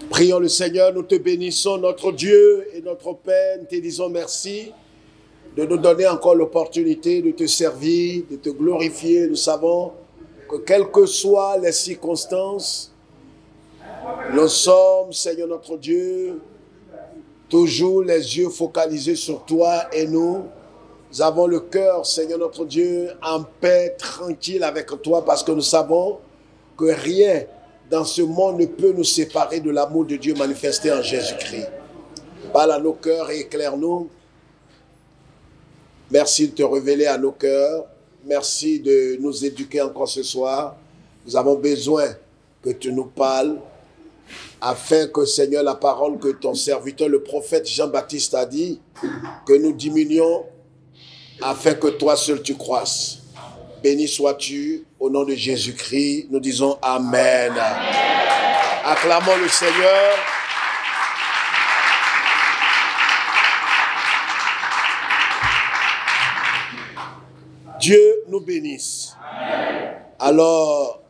Prions le Seigneur, nous te bénissons, notre Dieu et notre Père, nous te disons merci de nous donner encore l'opportunité de te servir, de te glorifier. Nous savons que quelles que soient les circonstances, nous sommes, Seigneur notre Dieu, toujours les yeux focalisés sur toi et nous avons le cœur, Seigneur notre Dieu, en paix, tranquille avec toi parce que nous savons que rien dans ce monde ne peut nous séparer de l'amour de Dieu manifesté en Jésus-Christ. Parle à nos cœurs et éclaire-nous. Merci de te révéler à nos cœurs. Merci de nous éduquer encore ce soir. Nous avons besoin que tu nous parles afin que, Seigneur, la parole que ton serviteur, le prophète Jean-Baptiste a dit, que nous diminuions afin que toi seul tu croisses. Béni sois-tu, au nom de Jésus-Christ, nous disons Amen. Amen. Acclamons le Seigneur. Dieu nous bénisse. Amen. Alors,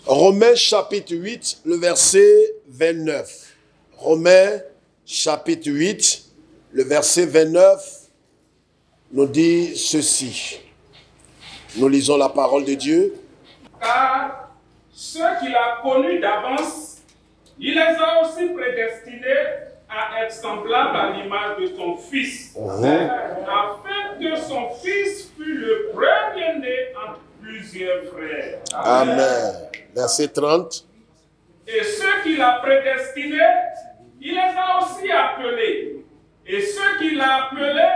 Romains chapitre 8, le verset 29. Romains chapitre 8, le verset 29. Nous dit ceci. Nous lisons la parole de Dieu. Car ceux qu'il a connus d'avance, il les a aussi prédestinés à être semblables à l'image de son Fils, afin que son Fils fût le premier-né entre plusieurs frères. Amen. Verset 30. Et ceux qu'il a prédestinés, il les a aussi appelés. Et ceux qu'il a appelés,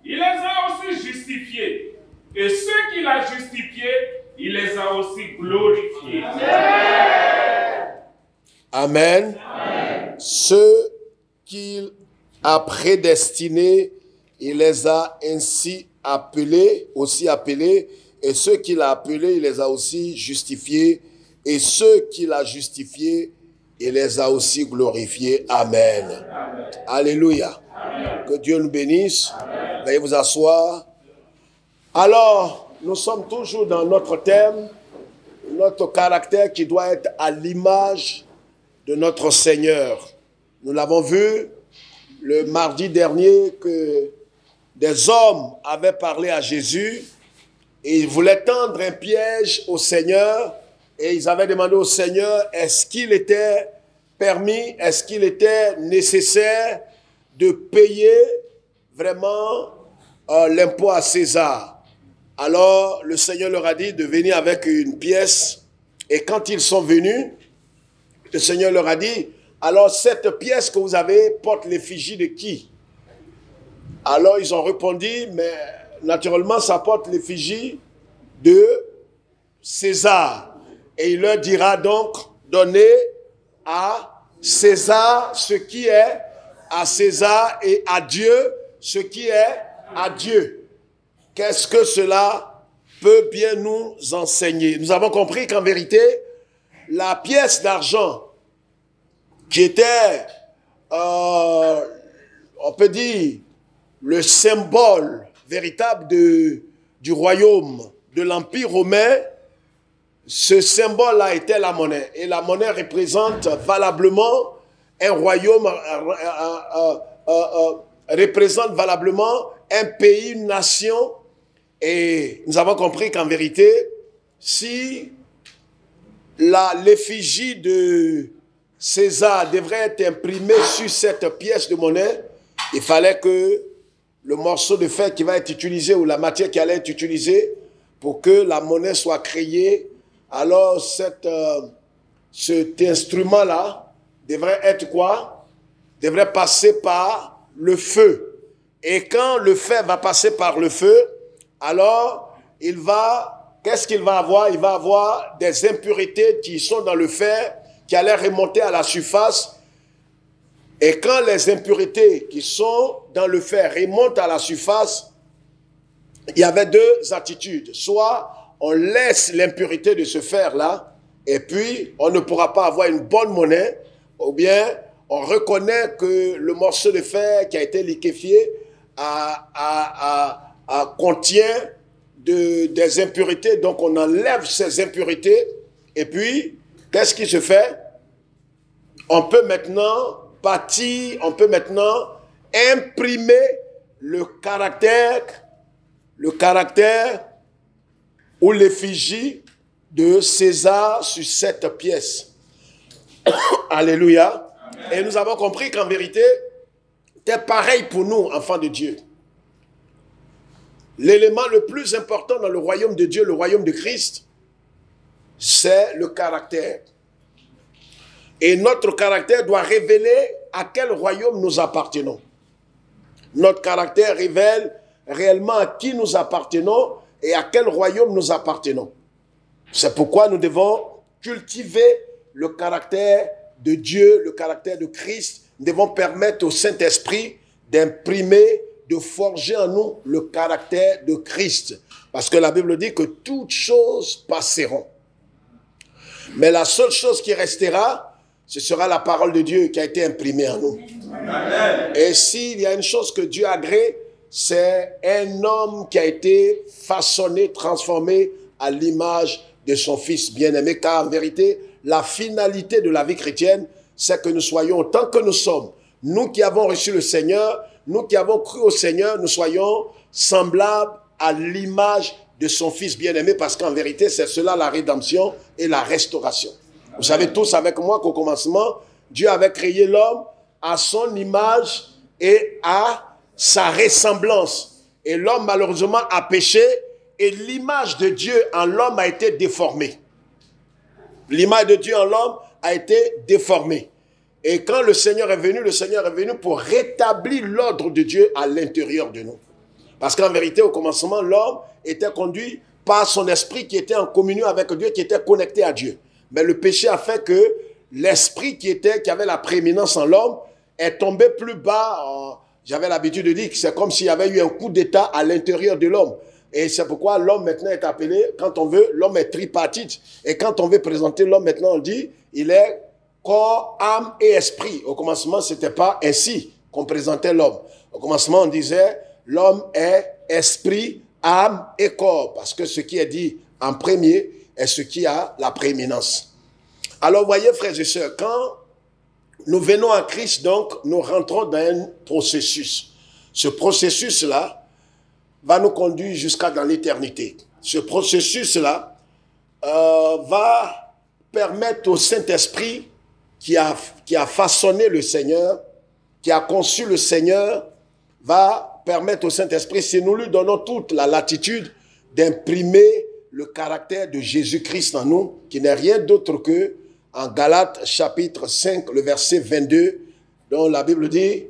il les a aussi justifiés. Et ceux qu'il a justifiés, il les a aussi glorifiés. Amen. Amen. Ceux qu'il a prédestinés, il les a ainsi appelés, aussi appelés. Et ceux qu'il a appelés, il les a aussi justifiés. Et ceux qu'il a justifiés, il les a aussi glorifiés. Amen. Amen. Alléluia. Amen. Que Dieu nous bénisse. Amen. Veuillez vous asseoir. Alors, nous sommes toujours dans notre thème, notre caractère qui doit être à l'image de notre Seigneur. Nous l'avons vu le mardi dernier que des hommes avaient parlé à Jésus et ils voulaient tendre un piège au Seigneur et ils avaient demandé au Seigneur est-ce qu'il était permis, est-ce qu'il était nécessaire de payer vraiment l'impôt à César. Alors le Seigneur leur a dit de venir avec une pièce et quand ils sont venus, le Seigneur leur a dit alors cette pièce que vous avez porte l'effigie de qui? Alors ils ont répondu mais naturellement ça porte l'effigie de César. Et il leur dira donc donnez à César ce qui est à César et à Dieu ce qui est à Dieu. Qu'est-ce que cela peut bien nous enseigner? Nous avons compris qu'en vérité, la pièce d'argent qui était, on peut dire, le symbole véritable du royaume, de l'Empire romain, ce symbole-là était la monnaie. Et la monnaie représente valablement un royaume, représente valablement un pays, une nation. Et nous avons compris qu'en vérité, si l'effigie de César devrait être imprimée sur cette pièce de monnaie, il fallait que le morceau de fer qui va être utilisé ou la matière qui allait être utilisée pour que la monnaie soit créée, alors cet instrument-là devrait être quoi? Devrait passer par le feu. Et quand le fer va passer par le feu, alors qu'est-ce qu'il va avoir? Il va avoir des impuretés qui sont dans le fer, qui allaient remonter à la surface. Et quand les impuretés qui sont dans le fer remontent à la surface, il y avait deux attitudes. Soit on laisse l'impureté de ce fer-là, et puis on ne pourra pas avoir une bonne monnaie, ou bien on reconnaît que le morceau de fer qui a été liquéfié contient des impuretés, donc on enlève ces impuretés, et puis qu'est-ce qui se fait? On peut maintenant bâtir, on peut maintenant imprimer le caractère ou l'effigie de César sur cette pièce. Alléluia. Amen. Et nous avons compris qu'en vérité, c'est pareil pour nous, enfants de Dieu. L'élément le plus important dans le royaume de Dieu, le royaume de Christ, c'est le caractère. Et notre caractère doit révéler à quel royaume nous appartenons. Notre caractère révèle réellement à qui nous appartenons et à quel royaume nous appartenons. C'est pourquoi nous devons cultiver le caractère de Dieu, le caractère de Christ. Nous devons permettre au Saint-Esprit d'imprimer, de forger en nous le caractère de Christ. Parce que la Bible dit que toutes choses passeront. Mais la seule chose qui restera, ce sera la parole de Dieu qui a été imprimée en nous. Amen. Et s'il y a une chose que Dieu agrée, c'est un homme qui a été façonné, transformé à l'image de son Fils bien-aimé. Car en vérité, la finalité de la vie chrétienne, c'est que nous soyons autant que nous sommes. Nous qui avons reçu le Seigneur, nous qui avons cru au Seigneur, nous soyons semblables à l'image de son Fils bien-aimé. Parce qu'en vérité, c'est cela la rédemption et la restauration. Vous savez tous avec moi qu'au commencement, Dieu avait créé l'homme à son image et à sa ressemblance. Et l'homme malheureusement a péché et l'image de Dieu en l'homme a été déformée. L'image de Dieu en l'homme a été déformée. Et quand le Seigneur est venu pour rétablir l'ordre de Dieu à l'intérieur de nous. Parce qu'en vérité, au commencement, l'homme était conduit par son esprit qui était en communion avec Dieu, qui était connecté à Dieu. Mais le péché a fait que l'esprit qui avait la prééminence en l'homme est tombé plus bas. J'avais l'habitude de dire que c'est comme s'il y avait eu un coup d'état à l'intérieur de l'homme. Et c'est pourquoi l'homme maintenant est appelé, quand on veut, l'homme est tripartite. Et quand on veut présenter l'homme maintenant, on dit, il est corps, âme et esprit. Au commencement, ce n'était pas ainsi qu'on présentait l'homme. Au commencement, on disait, l'homme est esprit, âme et corps. Parce que ce qui est dit en premier est ce qui a la prééminence. Alors, voyez, frères et sœurs, quand nous venons à Christ, donc, nous rentrons dans un processus. Ce processus-là va nous conduire jusqu'à dans l'éternité. Ce processus-là va permettre au Saint-Esprit qui a façonné le Seigneur, qui a conçu le Seigneur, va permettre au Saint-Esprit, si nous lui donnons toute la latitude, d'imprimer le caractère de Jésus-Christ en nous, qui n'est rien d'autre que, en Galates chapitre 5, le verset 22, dont la Bible dit,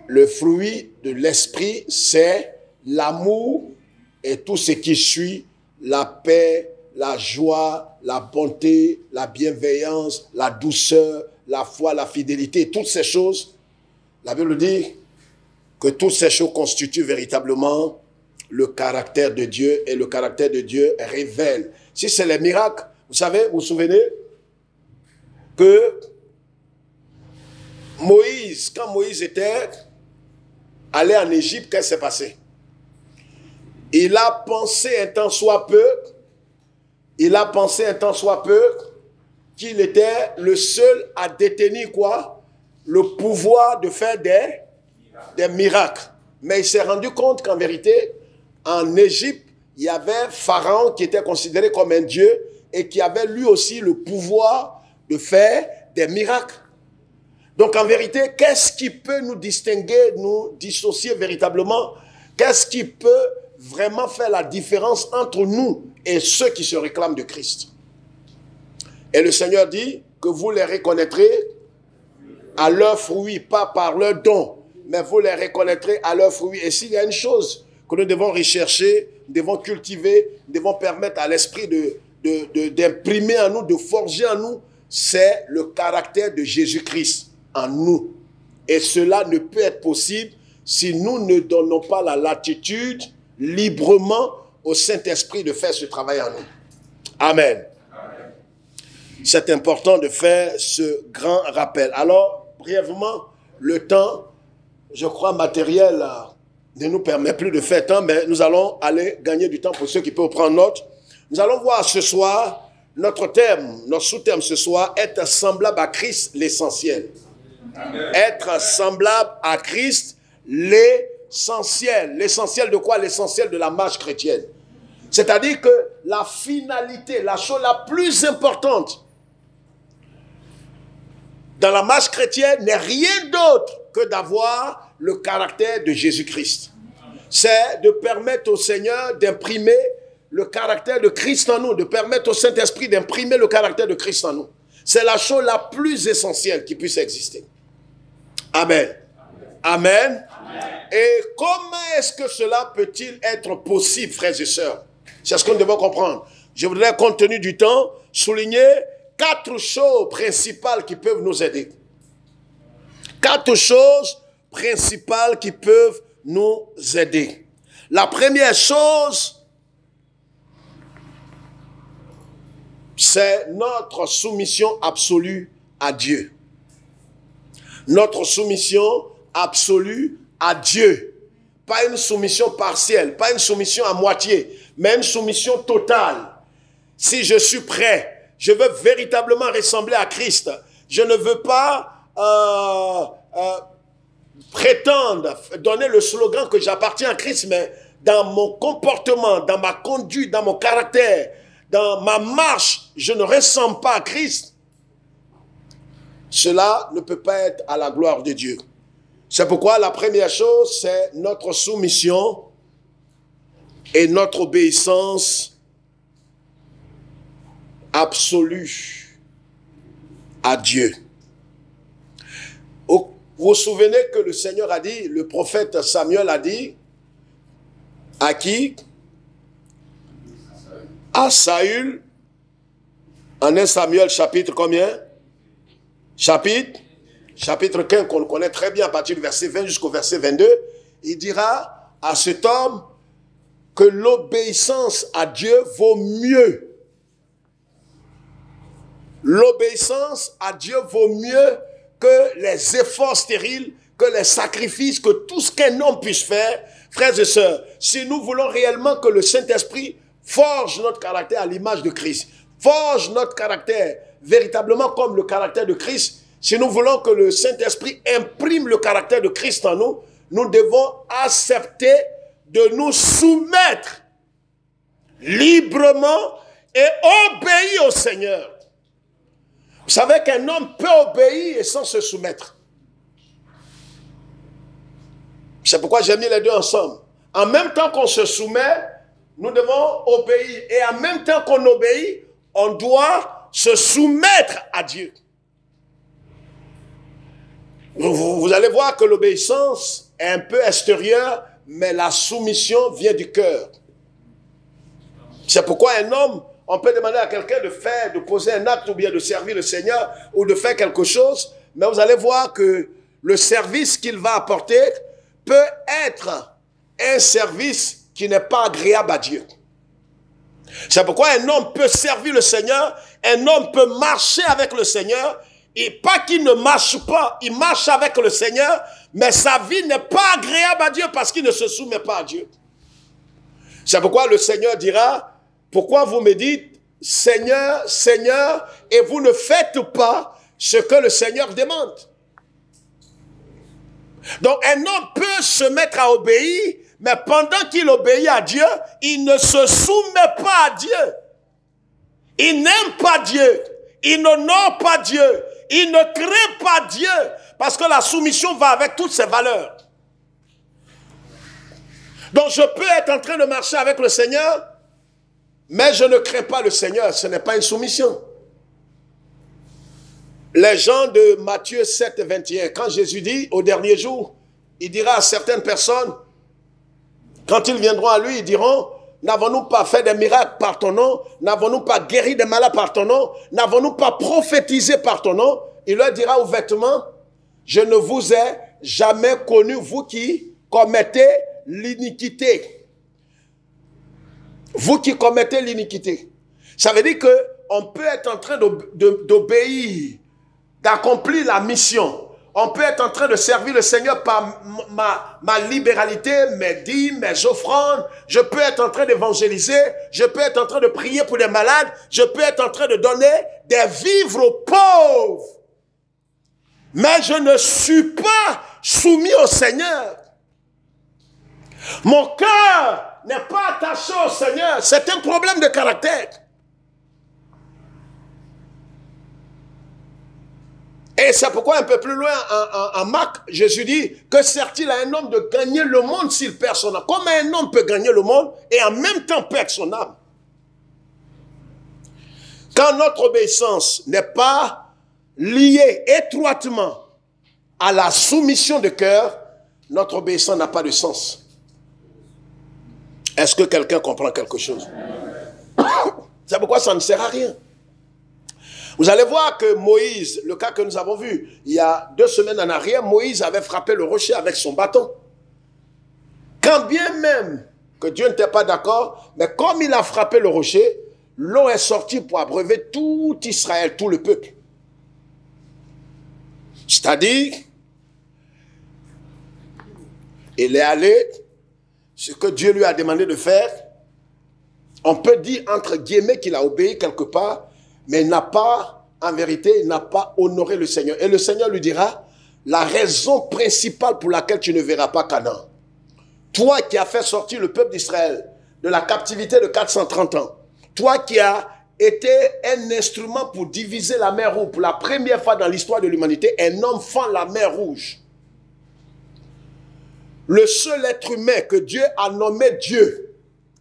le fruit de l'esprit, c'est l'amour et tout ce qui suit, la paix, la joie, la bonté, la bienveillance, la douceur, la foi, la fidélité, toutes ces choses, la Bible dit que toutes ces choses constituent véritablement le caractère de Dieu, et le caractère de Dieu révèle. Si c'est les miracles, vous savez, vous vous souvenez que Moïse, quand Moïse était allé en Égypte, qu'est-ce qui s'est passé? Il a pensé un temps soit peu, qu'il était le seul à détenir quoi? Le pouvoir de faire des miracles. Mais il s'est rendu compte qu'en vérité, en Égypte, il y avait Pharaon qui était considéré comme un dieu et qui avait lui aussi le pouvoir de faire des miracles. Donc en vérité, qu'est-ce qui peut nous distinguer, nous dissocier véritablement? Qu'est-ce qui peut vraiment faire la différence entre nous et ceux qui se réclament de Christ? Et le Seigneur dit que vous les reconnaîtrez à leurs fruits, pas par leurs dons, mais vous les reconnaîtrez à leurs fruits. Et s'il y a une chose que nous devons rechercher, nous devons cultiver, nous devons permettre à l'esprit d'imprimer en nous, de forger en nous, c'est le caractère de Jésus-Christ en nous. Et cela ne peut être possible si nous ne donnons pas la latitude librement au Saint-Esprit de faire ce travail en nous. Amen. Amen. C'est important de faire ce grand rappel. Alors, brièvement, le temps, je crois, matériel ne nous permet plus de faire tant, mais nous allons aller gagner du temps pour ceux qui peuvent prendre note. Nous allons voir ce soir notre terme, notre sous-terme ce soir, être semblable à Christ, l'essentiel. Être semblable à Christ, l'essentiel. L'essentiel de quoi? L'essentiel de la marche chrétienne. C'est-à-dire que la finalité, la chose la plus importante dans la marche chrétienne n'est rien d'autre que d'avoir le caractère de Jésus-Christ. C'est de permettre au Seigneur d'imprimer le caractère de Christ en nous, de permettre au Saint-Esprit d'imprimer le caractère de Christ en nous. C'est la chose la plus essentielle qui puisse exister. Amen. Amen. Amen. Et comment est-ce que cela peut-il être possible, frères et sœurs? C'est ce que nous devons comprendre. Je voudrais, compte tenu du temps, souligner 4 choses principales qui peuvent nous aider. 4 choses principales qui peuvent nous aider. La première chose, c'est notre soumission absolue à Dieu. Notre soumission absolue à Dieu. Pas une soumission partielle, pas une soumission à moitié, mais une soumission totale. Si je suis prêt, je veux véritablement ressembler à Christ. Je ne veux pas prétendre, donner le slogan que j'appartiens à Christ, mais dans mon comportement, dans ma conduite, dans mon caractère, dans ma marche, je ne ressemble pas à Christ. Cela ne peut pas être à la gloire de Dieu. C'est pourquoi la première chose, c'est notre soumission et notre obéissance absolue à Dieu. Vous vous souvenez que le Seigneur a dit, le prophète Samuel a dit, à qui? À Saül, en 1 Samuel chapitre combien? Chapitre 15, qu'on connaît très bien à partir du verset 20 jusqu'au verset 22, il dira à cet homme que l'obéissance à Dieu vaut mieux. L'obéissance à Dieu vaut mieux que les efforts stériles, que les sacrifices, que tout ce qu'un homme puisse faire. Frères et sœurs, si nous voulons réellement que le Saint-Esprit forge notre caractère à l'image de Christ, forge notre caractère véritablement comme le caractère de Christ, si nous voulons que le Saint-Esprit imprime le caractère de Christ en nous, nous devons accepter de nous soumettre librement et obéir au Seigneur. Vous savez qu'un homme peut obéir et sans se soumettre. C'est pourquoi j'ai mis les deux ensemble. En même temps qu'on se soumet, nous devons obéir. Et en même temps qu'on obéit, on doit se soumettre à Dieu. Vous allez voir que l'obéissance est un peu extérieure, mais la soumission vient du cœur. C'est pourquoi un homme, on peut demander à quelqu'un de poser un acte ou bien de servir le Seigneur ou de faire quelque chose, mais vous allez voir que le service qu'il va apporter peut être un service qui n'est pas agréable à Dieu. C'est pourquoi un homme peut servir le Seigneur, un homme peut marcher avec le Seigneur, et pas qu'il ne marche pas, il marche avec le Seigneur, mais sa vie n'est pas agréable à Dieu parce qu'il ne se soumet pas à Dieu. C'est pourquoi le Seigneur dira, pourquoi vous me dites, Seigneur, Seigneur, et vous ne faites pas ce que le Seigneur demande. Donc un homme peut se mettre à obéir, mais pendant qu'il obéit à Dieu, il ne se soumet pas à Dieu. Il n'aime pas Dieu. Il n'honore pas Dieu. Il ne crée pas Dieu. Parce que la soumission va avec toutes ses valeurs. Donc je peux être en train de marcher avec le Seigneur, mais je ne crains pas le Seigneur. Ce n'est pas une soumission. Les gens de Matthieu 7, 21, quand Jésus dit au dernier jour, il dira à certaines personnes, quand ils viendront à lui, ils diront, n'avons-nous pas fait des miracles par ton nom? N'avons-nous pas guéri des malades par ton nom? N'avons-nous pas prophétisé par ton nom? Il leur dira ouvertement, je ne vous ai jamais connu, vous qui commettez l'iniquité. Vous qui commettez l'iniquité. Ça veut dire qu'on peut être en train d'obéir, d'accomplir la mission. On peut être en train de servir le Seigneur par ma libéralité, mes dîmes, mes offrandes. Je peux être en train d'évangéliser. Je peux être en train de prier pour les malades. Je peux être en train de donner des vivres aux pauvres. Mais je ne suis pas soumis au Seigneur. Mon cœur n'est pas attaché au Seigneur. C'est un problème de caractère. Et c'est pourquoi un peu plus loin en Marc, Jésus dit, que sert-il à un homme de gagner le monde s'il perd son âme? Comment un homme peut gagner le monde et en même temps perdre son âme? Quand notre obéissance n'est pas liée étroitement à la soumission de cœur, notre obéissance n'a pas de sens. Est-ce que quelqu'un comprend quelque chose? C'est pourquoi ça ne sert à rien. Vous allez voir que Moïse, le cas que nous avons vu il y a 2 semaines en arrière, Moïse avait frappé le rocher avec son bâton. Quand bien même que Dieu n'était pas d'accord, mais comme il a frappé le rocher, l'eau est sortie pour abreuver tout Israël, tout le peuple. C'est-à-dire, il est allé, ce que Dieu lui a demandé de faire, on peut dire entre guillemets qu'il a obéi quelque part, mais il n'a pas, en vérité, il n'a pas honoré le Seigneur. Et le Seigneur lui dira, la raison principale pour laquelle tu ne verras pas Canaan, toi qui as fait sortir le peuple d'Israël de la captivité de 430 ans, toi qui as été un instrument pour diviser la mer Rouge, pour la première fois dans l'histoire de l'humanité, un homme fend la mer Rouge. Le seul être humain que Dieu a nommé Dieu,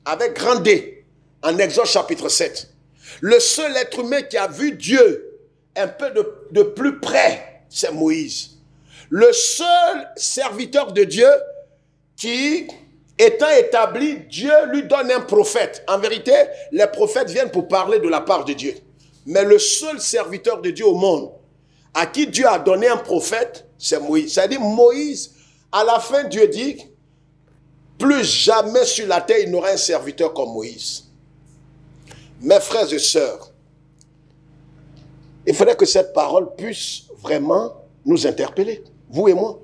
avec grand D, en Exode chapitre 7, le seul être humain qui a vu Dieu un peu de plus près, c'est Moïse. Le seul serviteur de Dieu qui, étant établi, Dieu lui donne un prophète. En vérité, les prophètes viennent pour parler de la part de Dieu. Mais le seul serviteur de Dieu au monde, à qui Dieu a donné un prophète, c'est Moïse. C'est-à-dire Moïse, à la fin, Dieu dit, plus jamais sur la terre, il n'aura un serviteur comme Moïse. Mes frères et sœurs, il faudrait que cette parole puisse vraiment nous interpeller, vous et moi.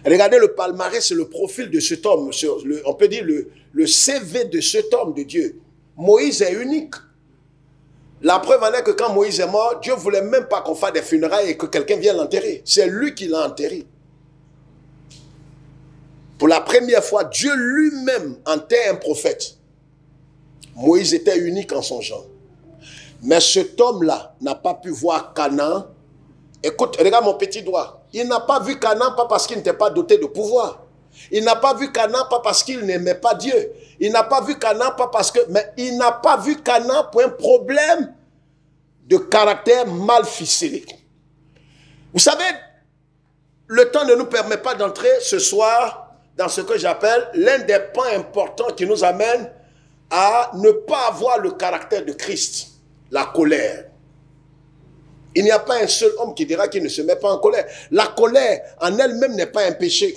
Regardez le palmarès, c'est le profil de cet homme, on peut dire le CV de cet homme de Dieu. Moïse est unique. La preuve en est que quand Moïse est mort, Dieu ne voulait même pas qu'on fasse des funérailles et que quelqu'un vienne l'enterrer. C'est lui qui l'a enterré. Pour la première fois, Dieu lui-même enterre un prophète. Moïse était unique en son genre. Mais cet homme-là n'a pas pu voir Canaan. Écoute, regarde mon petit doigt. Il n'a pas vu Canaan pas parce qu'il n'était pas doté de pouvoir. Il n'a pas vu Canaan pas parce qu'il n'aimait pas Dieu. Il n'a pas vu Canaan pas parce que... Mais il n'a pas vu Canaan pour un problème de caractère mal ficelé. Vous savez, le temps ne nous permet pas d'entrer ce soir dans ce que j'appelle l'un des points importants qui nous amène à ne pas avoir le caractère de Christ, la colère. Il n'y a pas un seul homme qui dira qu'il ne se met pas en colère. La colère en elle-même n'est pas un péché.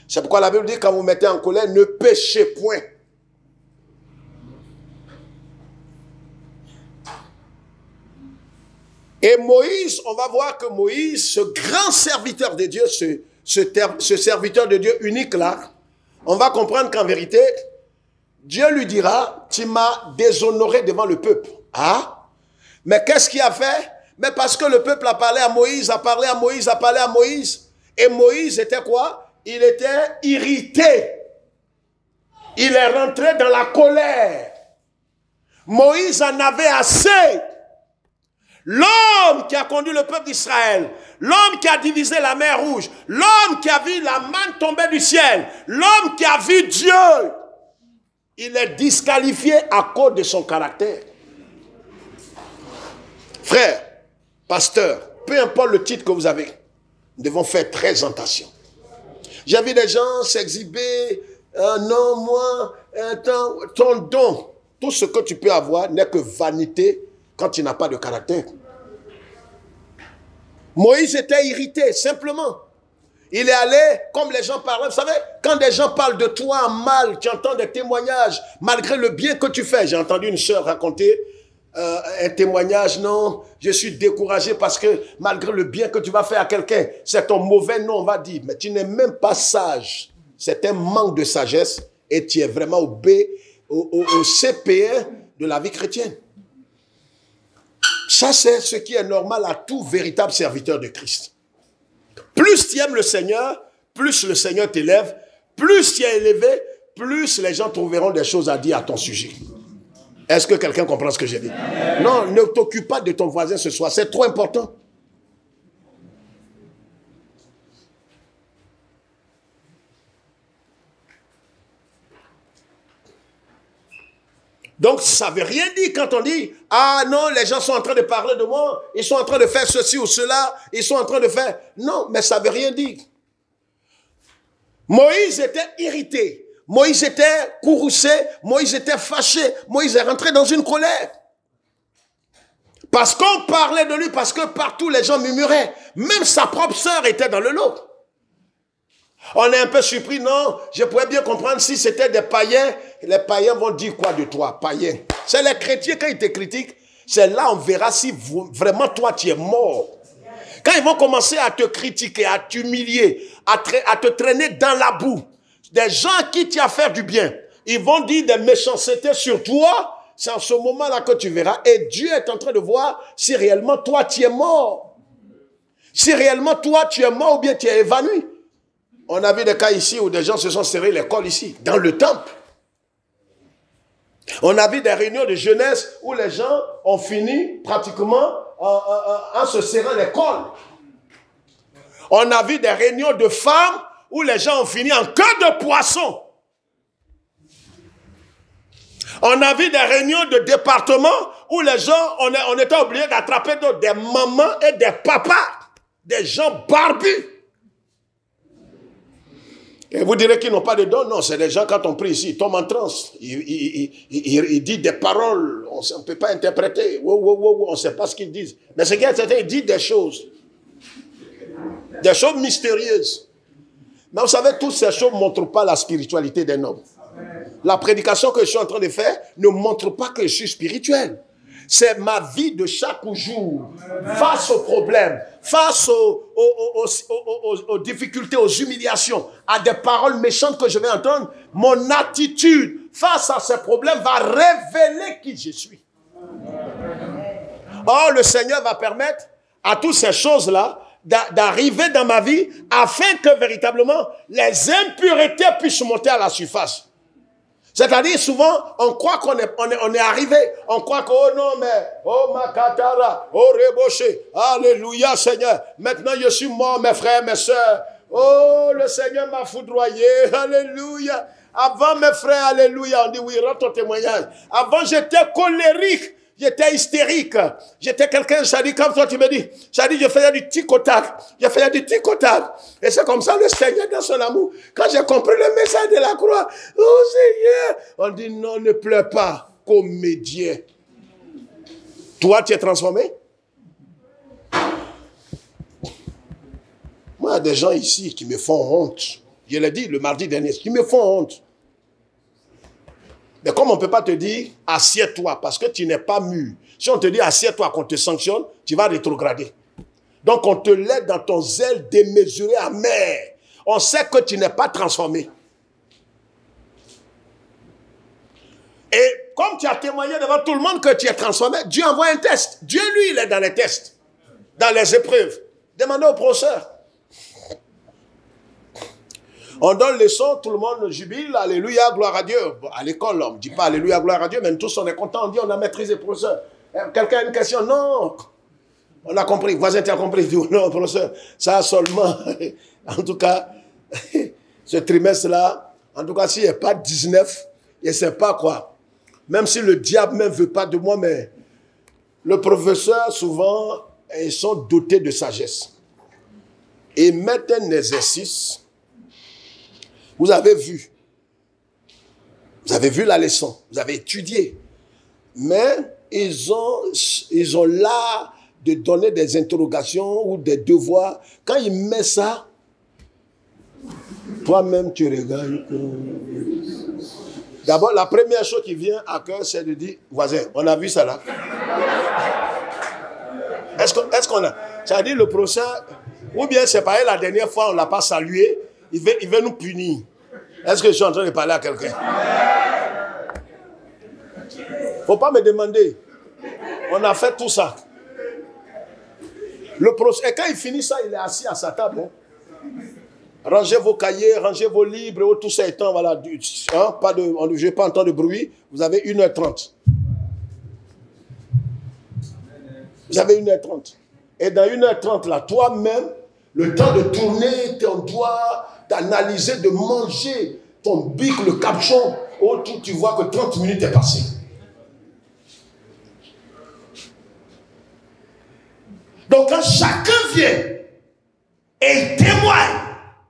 C'est pourquoi la Bible dit quand vous mettez en colère, ne péchez point. Et Moïse, on va voir que Moïse, ce grand serviteur de Dieu, ce serviteur de Dieu unique là, on va comprendre qu'en vérité, Dieu lui dira, tu m'as déshonoré devant le peuple. Ah, mais qu'est-ce qu'il a fait? Mais parce que le peuple a parlé à Moïse, a parlé à Moïse, a parlé à Moïse. Et Moïse était quoi? Il était irrité. Il est rentré dans la colère. Moïse en avait assez. L'homme qui a conduit le peuple d'Israël, l'homme qui a divisé la mer Rouge, l'homme qui a vu la manne tomber du ciel, l'homme qui a vu Dieu, il est disqualifié à cause de son caractère. Frère, pasteur, peu importe le titre que vous avez, nous devons faire très attention. J'ai vu des gens s'exhiber, non, moi, ton don, tout ce que tu peux avoir n'est que vanité quand tu n'as pas de caractère. Moïse était irrité, simplement. Il est allé, comme les gens parlaient, vous savez, quand des gens parlent de toi en mal, tu entends des témoignages, malgré le bien que tu fais. J'ai entendu une sœur raconter un témoignage, non, je suis découragé parce que malgré le bien que tu vas faire à quelqu'un, c'est ton mauvais nom, on va dire, mais tu n'es même pas sage. C'est un manque de sagesse et tu es vraiment au CP1 de la vie chrétienne. Ça, c'est ce qui est normal à tout véritable serviteur de Christ. Plus tu aimes le Seigneur, plus le Seigneur t'élève, plus tu es élevé, plus les gens trouveront des choses à dire à ton sujet. Est-ce que quelqu'un comprend ce que j'ai dit? Non, ne t'occupe pas de ton voisin ce soir, c'est trop important. Donc, ça ne veut rien dire quand on dit, ah non, les gens sont en train de parler de moi, ils sont en train de faire ceci ou cela, ils sont en train de faire... Non, mais ça ne veut rien dire. Moïse était irrité. Moïse était courroucé, Moïse était fâché, Moïse est rentré dans une colère. Parce qu'on parlait de lui, parce que partout les gens murmuraient. Même sa propre sœur était dans le lot. On est un peu surpris, non? Je pourrais bien comprendre si c'était des païens. Les païens vont dire quoi de toi, païen? C'est les chrétiens, quand ils te critiquent, c'est là on verra si vraiment toi tu es mort. Quand ils vont commencer à te critiquer, à t'humilier, à te traîner dans la boue, des gens à qui tu as fait du bien, ils vont dire des méchancetés sur toi, c'est en ce moment-là que tu verras. Et Dieu est en train de voir si réellement toi tu es mort. Si réellement toi tu es mort ou bien tu es évanoui. On a vu des cas ici où des gens se sont serrés les cols ici, dans le temple. On a vu des réunions de jeunesse où les gens ont fini pratiquement en se serrant les cols. On a vu des réunions de femmes où les gens ont fini en queue de poisson. On a vu des réunions de département où les gens, on était obligés d'attraper des mamans et des papas, des gens barbus. Et vous direz qu'ils n'ont pas de don. Non, c'est des gens, quand on prie ici, ils tombent en transe. Ils disent des paroles, on ne peut pas interpréter. On ne sait pas ce qu'ils disent. Mais ce qui est certain, ils disent des choses. Des choses mystérieuses. Mais vous savez, toutes ces choses ne montrent pas la spiritualité d'un homme. La prédication que je suis en train de faire ne montre pas que je suis spirituel. C'est ma vie de chaque jour, face aux problèmes, face aux difficultés, aux humiliations, à des paroles méchantes que je vais entendre. Mon attitude face à ces problèmes va révéler qui je suis. Or, le Seigneur va permettre à toutes ces choses-là d'arriver dans ma vie afin que véritablement les impuretés puissent monter à la surface. C'est-à-dire, souvent, on croit qu'on est arrivé. On croit que, oh non, mais, oh ma katara, oh reboché, alléluia Seigneur. Maintenant, je suis mort, mes frères, mes sœurs. Oh, le Seigneur m'a foudroyé, alléluia. Avant, mes frères, alléluia, on dit oui, rends ton témoignage. Avant, j'étais colérique. J'étais hystérique. J'étais quelqu'un, ça dit, comme toi tu me dis, ça dit, je faisais du tic-au-tac. Je faisais du tic-au-tac. Et c'est comme ça le Seigneur dans son amour. Quand j'ai compris le message de la croix, oh Seigneur, on dit non, ne pleure pas, comédien. Toi, tu es transformé? Moi, il y a des gens ici qui me font honte. Je l'ai dit le mardi dernier, qui me font honte. Mais comme on ne peut pas te dire, assieds-toi, parce que tu n'es pas mûr. Si on te dit, assieds-toi, qu'on te sanctionne, tu vas rétrograder. Donc, on te laisse dans ton zèle démesuré, amer. On sait que tu n'es pas transformé. Et comme tu as témoigné devant tout le monde que tu es transformé, Dieu envoie un test. Dieu, lui, il est dans les tests, dans les épreuves. Demandez au professeur. On donne les sons, tout le monde jubile, alléluia, gloire à Dieu. Bon, à l'école, on ne dit pas alléluia, gloire à Dieu, mais tous on est content, on dit on a maîtrisé, professeur. Quelqu'un a une question? Non. On a compris, voisin, tu as compris? Non, professeur, ça seulement, en tout cas, ce trimestre-là, en tout cas, s'il n'y a pas 19, je ne sais pas quoi. Même si le diable ne veut pas de moi, mais le professeur, souvent, ils sont dotés de sagesse. Et ils mettent un exercice. Vous avez vu la leçon, vous avez étudié, mais ils ont l'art de donner des interrogations ou des devoirs. Quand ils mettent ça, toi-même tu regardes. D'abord, la première chose qui vient à cœur, c'est de dire, voisin, on a vu ça là. Est-ce qu'on a... C'est-à-dire le prochain, ou bien c'est pareil, la dernière fois, on ne l'a pas salué, il veut nous punir. Est-ce que je suis en train de parler à quelqu'un? Il ne faut pas me demander. On a fait tout ça. Le prochain, et quand il finit ça, il est assis à sa table. Hein. Rangez vos cahiers, rangez vos livres, tout ça étant, voilà, hein, je n'ai pas entendu de bruit, vous avez 1h30. Vous avez 1h30. Et dans 1h30, là, toi-même, le temps de tourner ton doigt, d'analyser, de manger ton bic, le capuchon, autour, tu vois que 30 minutes est passé. Donc quand chacun vient et il témoigne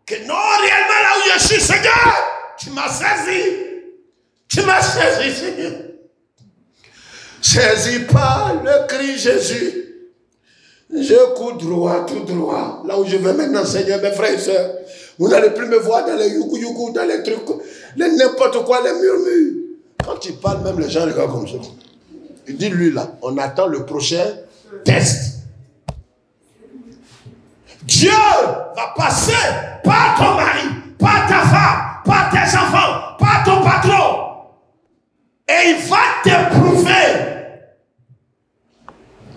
que non, réellement là où je suis, Seigneur, tu m'as saisi. Tu m'as saisi, Seigneur. Saisis pas le cri Jésus. Je cours droit, tout droit. Là où je vais maintenant, Seigneur, mes frères et sœurs, vous n'allez plus me voir dans les youkou, dans les trucs, les n'importe quoi, les murmures. Quand tu parles, même les gens regardent comme ça. Il dit, lui là, on attend le prochain test. Dieu va passer par ton mari, par ta femme, par tes enfants, par ton patron. Et il va t'éprouver.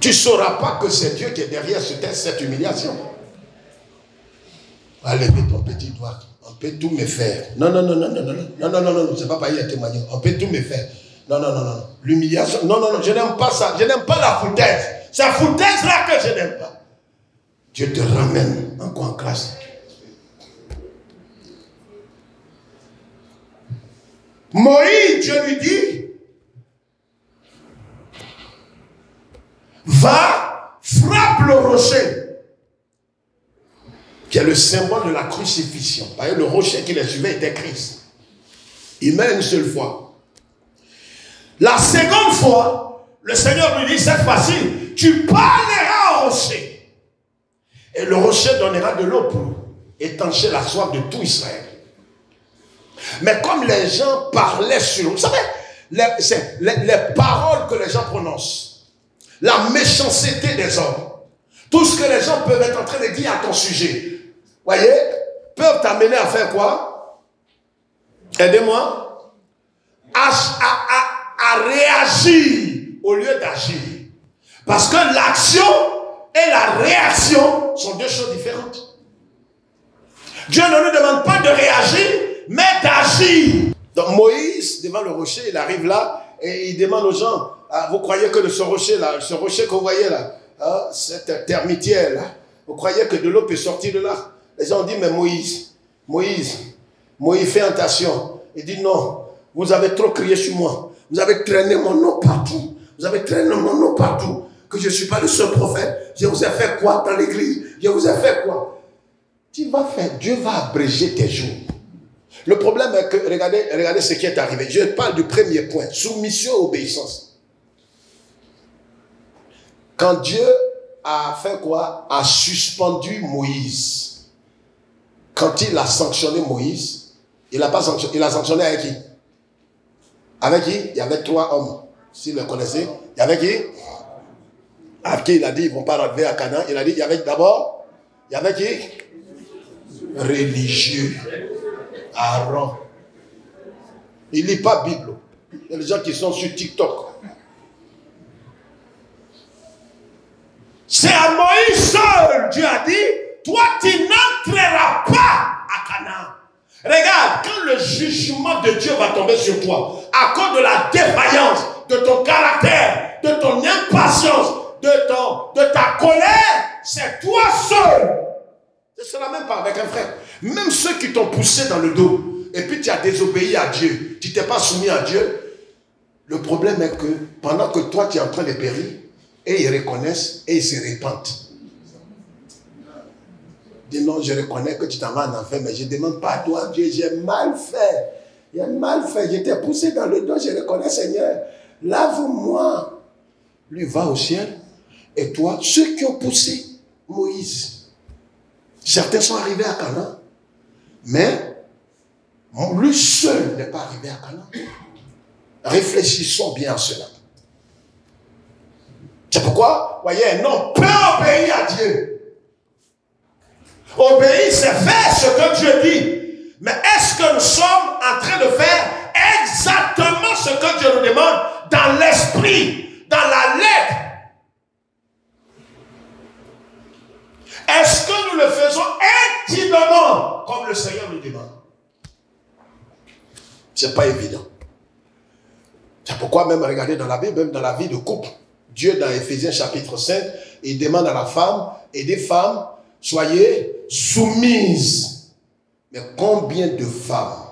Tu ne sauras pas que c'est Dieu qui est derrière ce test, cette humiliation. Va lever ton petit doigt. On peut tout me faire. Non, c'est pas pareil à témoigner. On peut tout me faire. Non. L'humiliation. Non, je n'aime pas ça. Je n'aime pas la foutaise. C'est la foutaise là que je n'aime pas. Dieu te ramène encore en classe. Moïse, Dieu lui dit, va, frappe le rocher, qui est le symbole de la crucifixion. Parce que le rocher qui les suivait était Christ. Il met une seule fois. La seconde fois, le Seigneur lui dit, cette fois-ci, tu parleras au rocher. Et le rocher donnera de l'eau pour étancher la soif de tout Israël. Mais comme les gens parlaient sur l'eau, vous savez, les paroles que les gens prononcent, la méchanceté des hommes, tout ce que les gens peuvent être en train de dire à ton sujet, voyez, peuvent t'amener à faire quoi? Aidez-moi. À réagir au lieu d'agir. Parce que l'action et la réaction sont deux choses différentes. Dieu ne nous demande pas de réagir, mais d'agir. Donc Moïse, devant le rocher, il arrive là et il demande aux gens, vous croyez que ce rocher que vous voyez là, hein, cette termitière là, vous croyez que de l'eau peut sortir de là? Les gens ont dit, mais Moïse, fais attention. Il dit, non, vous avez trop crié sur moi. Vous avez traîné mon nom partout. Vous avez traîné mon nom partout. Que je ne suis pas le seul prophète. Je vous ai fait quoi dans l'église? Je vous ai fait quoi? Tu vas faire, Dieu va abréger tes jours. Le problème est que, regardez ce qui est arrivé. Je parle du premier point, soumission, obéissance. Quand Dieu a fait quoi? A suspendu Moïse. Quand il a sanctionné Moïse, il a sanctionné avec qui? Avec qui? Il y avait 3 hommes. S'il le connaissait, il y avait qui? Avec qui il a dit, ils ne vont pas arriver à Canaan. Il a dit, il y avait d'abord, il y avait qui? Religieux. Aaron. Il ne lit pas la Bible. Il y a des gens qui sont sur TikTok. C'est à Moïse seul, Dieu a dit, toi tu n'entreras pas à Canaan. Regarde, quand le jugement de Dieu va tomber sur toi, à cause de la défaillance, de ton caractère, de ton impatience, de ta colère, c'est toi seul. C'est cela même pas avec un frère. Même ceux qui t'ont poussé dans le dos, et puis tu as désobéi à Dieu, tu t'es pas soumis à Dieu, le problème est que pendant que toi tu es en train de périr, et ils reconnaissent et ils se répandent. Dis non, je reconnais que tu t'en vas en enfer, mais je ne demande pas à toi, Dieu, j'ai mal fait. J'ai mal fait, je t'ai poussé dans le dos, je reconnais, Seigneur. Lave-moi. Lui va au ciel. Et toi, ceux qui ont poussé Moïse, certains sont arrivés à Canaan, mais lui seul n'est pas arrivé à Canaan. Réfléchissons bien à cela. C'est pourquoi, voyez, un homme peut obéir à Dieu. Obéir, c'est faire ce que Dieu dit. Mais est-ce que nous sommes en train de faire exactement ce que Dieu nous demande dans l'esprit, dans la lettre? Est-ce que nous le faisons intimement comme le Seigneur nous demande? C'est pas évident. C'est pourquoi même, regardez dans la Bible, même dans la vie de couple, Dieu dans Éphésiens chapitre 5, il demande à la femme et des femmes, soyez soumises. Mais combien de femmes,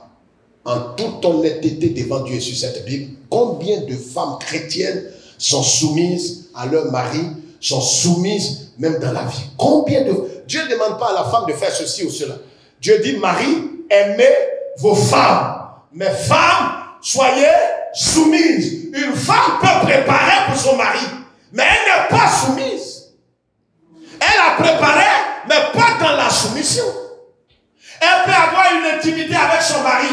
en toute honnêteté devant Dieu sur cette Bible, combien de femmes chrétiennes sont soumises à leur mari, sont soumises même dans la vie? Combien de... Dieu ne demande pas à la femme de faire ceci ou cela. Dieu dit, Marie, aimez vos femmes. Mais femmes, soyez soumises. Une femme peut préparer pour son mari, mais elle n'est pas soumise. Elle a préparé, mais pas dans la soumission. Elle peut avoir une intimité avec son mari,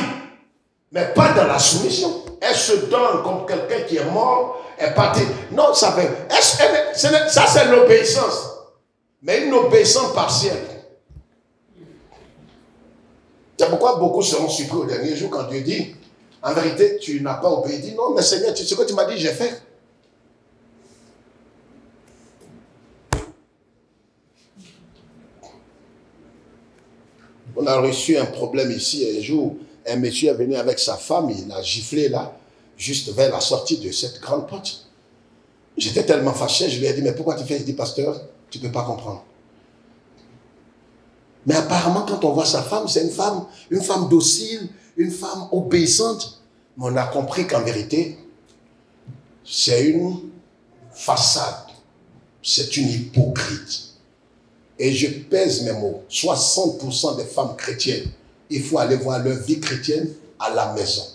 mais pas dans la soumission. Elle se donne comme quelqu'un qui est mort, elle partit. Non, ça fait. Ça, c'est l'obéissance. Mais une obéissance partielle. C'est pourquoi beaucoup seront surpris au dernier jour quand Dieu dit, en vérité, tu n'as pas obéi. Dit, non, mais Seigneur, ce que tu m'as dit, j'ai fait. On a reçu un problème ici un jour. Un monsieur est venu avec sa femme, il a giflé là, juste vers la sortie de cette grande porte. J'étais tellement fâché, je lui ai dit, mais pourquoi tu fais? Il dit, pasteur, tu ne peux pas comprendre. Mais apparemment, quand on voit sa femme, c'est une femme docile, une femme obéissante. Mais on a compris qu'en vérité, c'est une façade, c'est une hypocrite. Et je pèse mes mots, 60% des femmes chrétiennes, il faut aller voir leur vie chrétienne à la maison.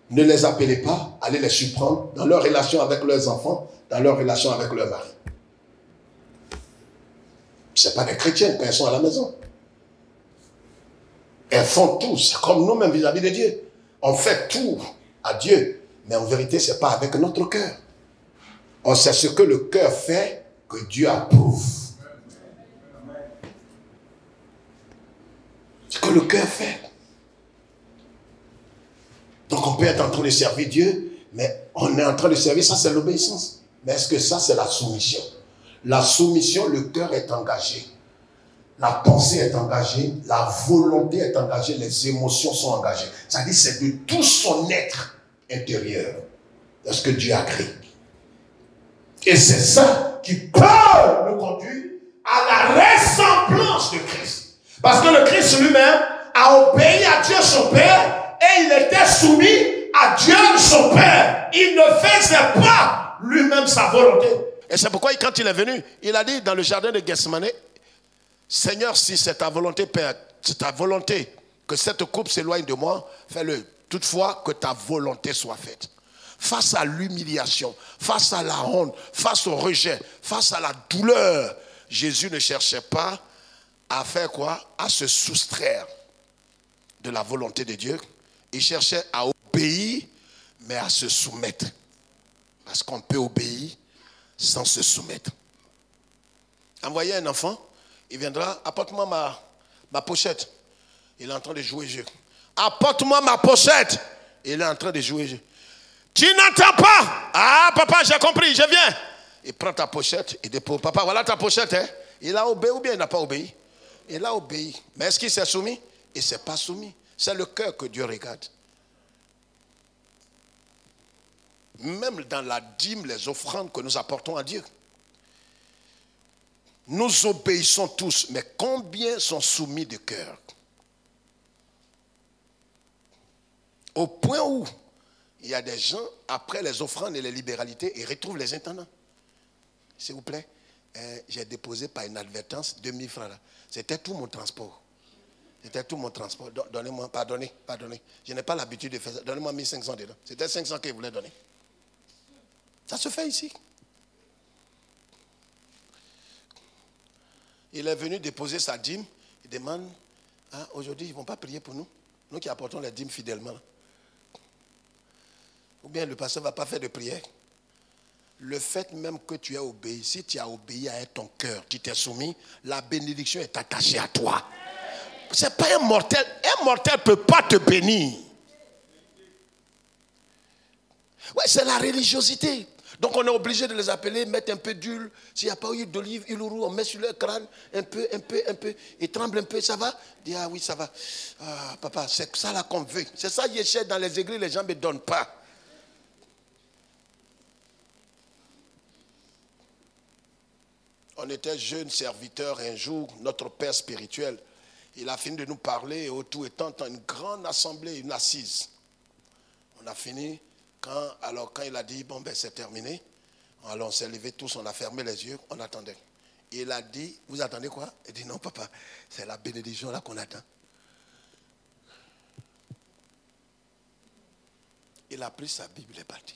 Ne les appelez pas, allez les surprendre dans leur relation avec leurs enfants, dans leur relation avec leur mari. Ce n'est pas des chrétiennes quand elles sont à la maison. Elles font tout, c'est comme nous-mêmes vis-à-vis de Dieu. On fait tout à Dieu, mais en vérité, ce n'est pas avec notre cœur. C'est ce que le cœur fait que Dieu approuve. Ce que le cœur fait. Donc on peut être en train de servir Dieu, mais on est en train de servir, ça c'est l'obéissance. Mais est-ce que ça c'est la soumission? La soumission, le cœur est engagé. La pensée est engagée, la volonté est engagée, les émotions sont engagées. C'est-à-dire c'est de tout son être intérieur. C'est ce que Dieu a créé. Et c'est ça qui peut nous conduire à la ressemblance de Christ. Parce que le Christ lui-même a obéi à Dieu son Père et il était soumis à Dieu son Père. Il ne faisait pas lui-même sa volonté. Et c'est pourquoi quand il est venu, il a dit dans le jardin de Gethsemane, Seigneur, si c'est ta volonté, Père, c'est ta volonté que cette coupe s'éloigne de moi, fais-le. Toutefois, que ta volonté soit faite. Face à l'humiliation, face à la honte, face au rejet, face à la douleur, Jésus ne cherchait pas à faire quoi? À se soustraire de la volonté de Dieu. Il cherchait à obéir, mais à se soumettre. Parce qu'on peut obéir sans se soumettre. Envoyez un enfant, il viendra, apporte-moi ma pochette. Il est en train de jouer jeu. Apporte-moi ma pochette. Il est en train de jouer jeu. Tu n'entends pas? Ah, papa, j'ai compris, je viens. Il prend ta pochette et dépose. Papa, voilà ta pochette. Hein? Il a obéi ou bien il n'a pas obéi? Il a obéi. Mais est-ce qu'il s'est soumis? Il ne s'est pas soumis. C'est le cœur que Dieu regarde. Même dans la dîme, les offrandes que nous apportons à Dieu. Nous obéissons tous, mais combien sont soumis de cœur? Au point où il y a des gens, après les offrandes et les libéralités, ils retrouvent les intendants. S'il vous plaît, j'ai déposé par inadvertance 2000 francs là. C'était tout mon transport. C'était tout mon transport. Donnez-moi, pardonnez. Je n'ai pas l'habitude de faire ça. Donnez-moi 1500 dedans. C'était 500 qu'il voulait donner. Ça se fait ici. Il est venu déposer sa dîme. Il demande, aujourd'hui, ils ne vont pas prier pour nous. Nous qui apportons les dîmes fidèlement. Ou bien le pasteur ne va pas faire de prière. Le fait même que tu aies obéi, si tu as obéi à ton cœur, tu t'es soumis, la bénédiction est attachée à toi. Ce n'est pas un mortel. Un mortel ne peut pas te bénir. Oui, c'est la religiosité. Donc on est obligé de les appeler, mettre un peu d'huile. S'il n'y a pas eu d'olive, huile roux, on met sur leur crâne, un peu. Ils tremblent un peu, ça va? Dis, ah oui, ça va. Ah, papa, c'est ça là qu'on veut. C'est ça, Yéchette, dans les églises, les gens ne me donnent pas. On était jeunes serviteurs un jour, notre père spirituel, il a fini de nous parler, et au tout étant une grande assemblée, une assise. On a fini, quand il a dit, bon ben c'est terminé, alors on s'est levés tous, on a fermé les yeux, on attendait. Et il a dit, vous attendez quoi? Il dit, non papa, c'est la bénédiction là qu'on attend. Il a pris sa Bible, il est parti.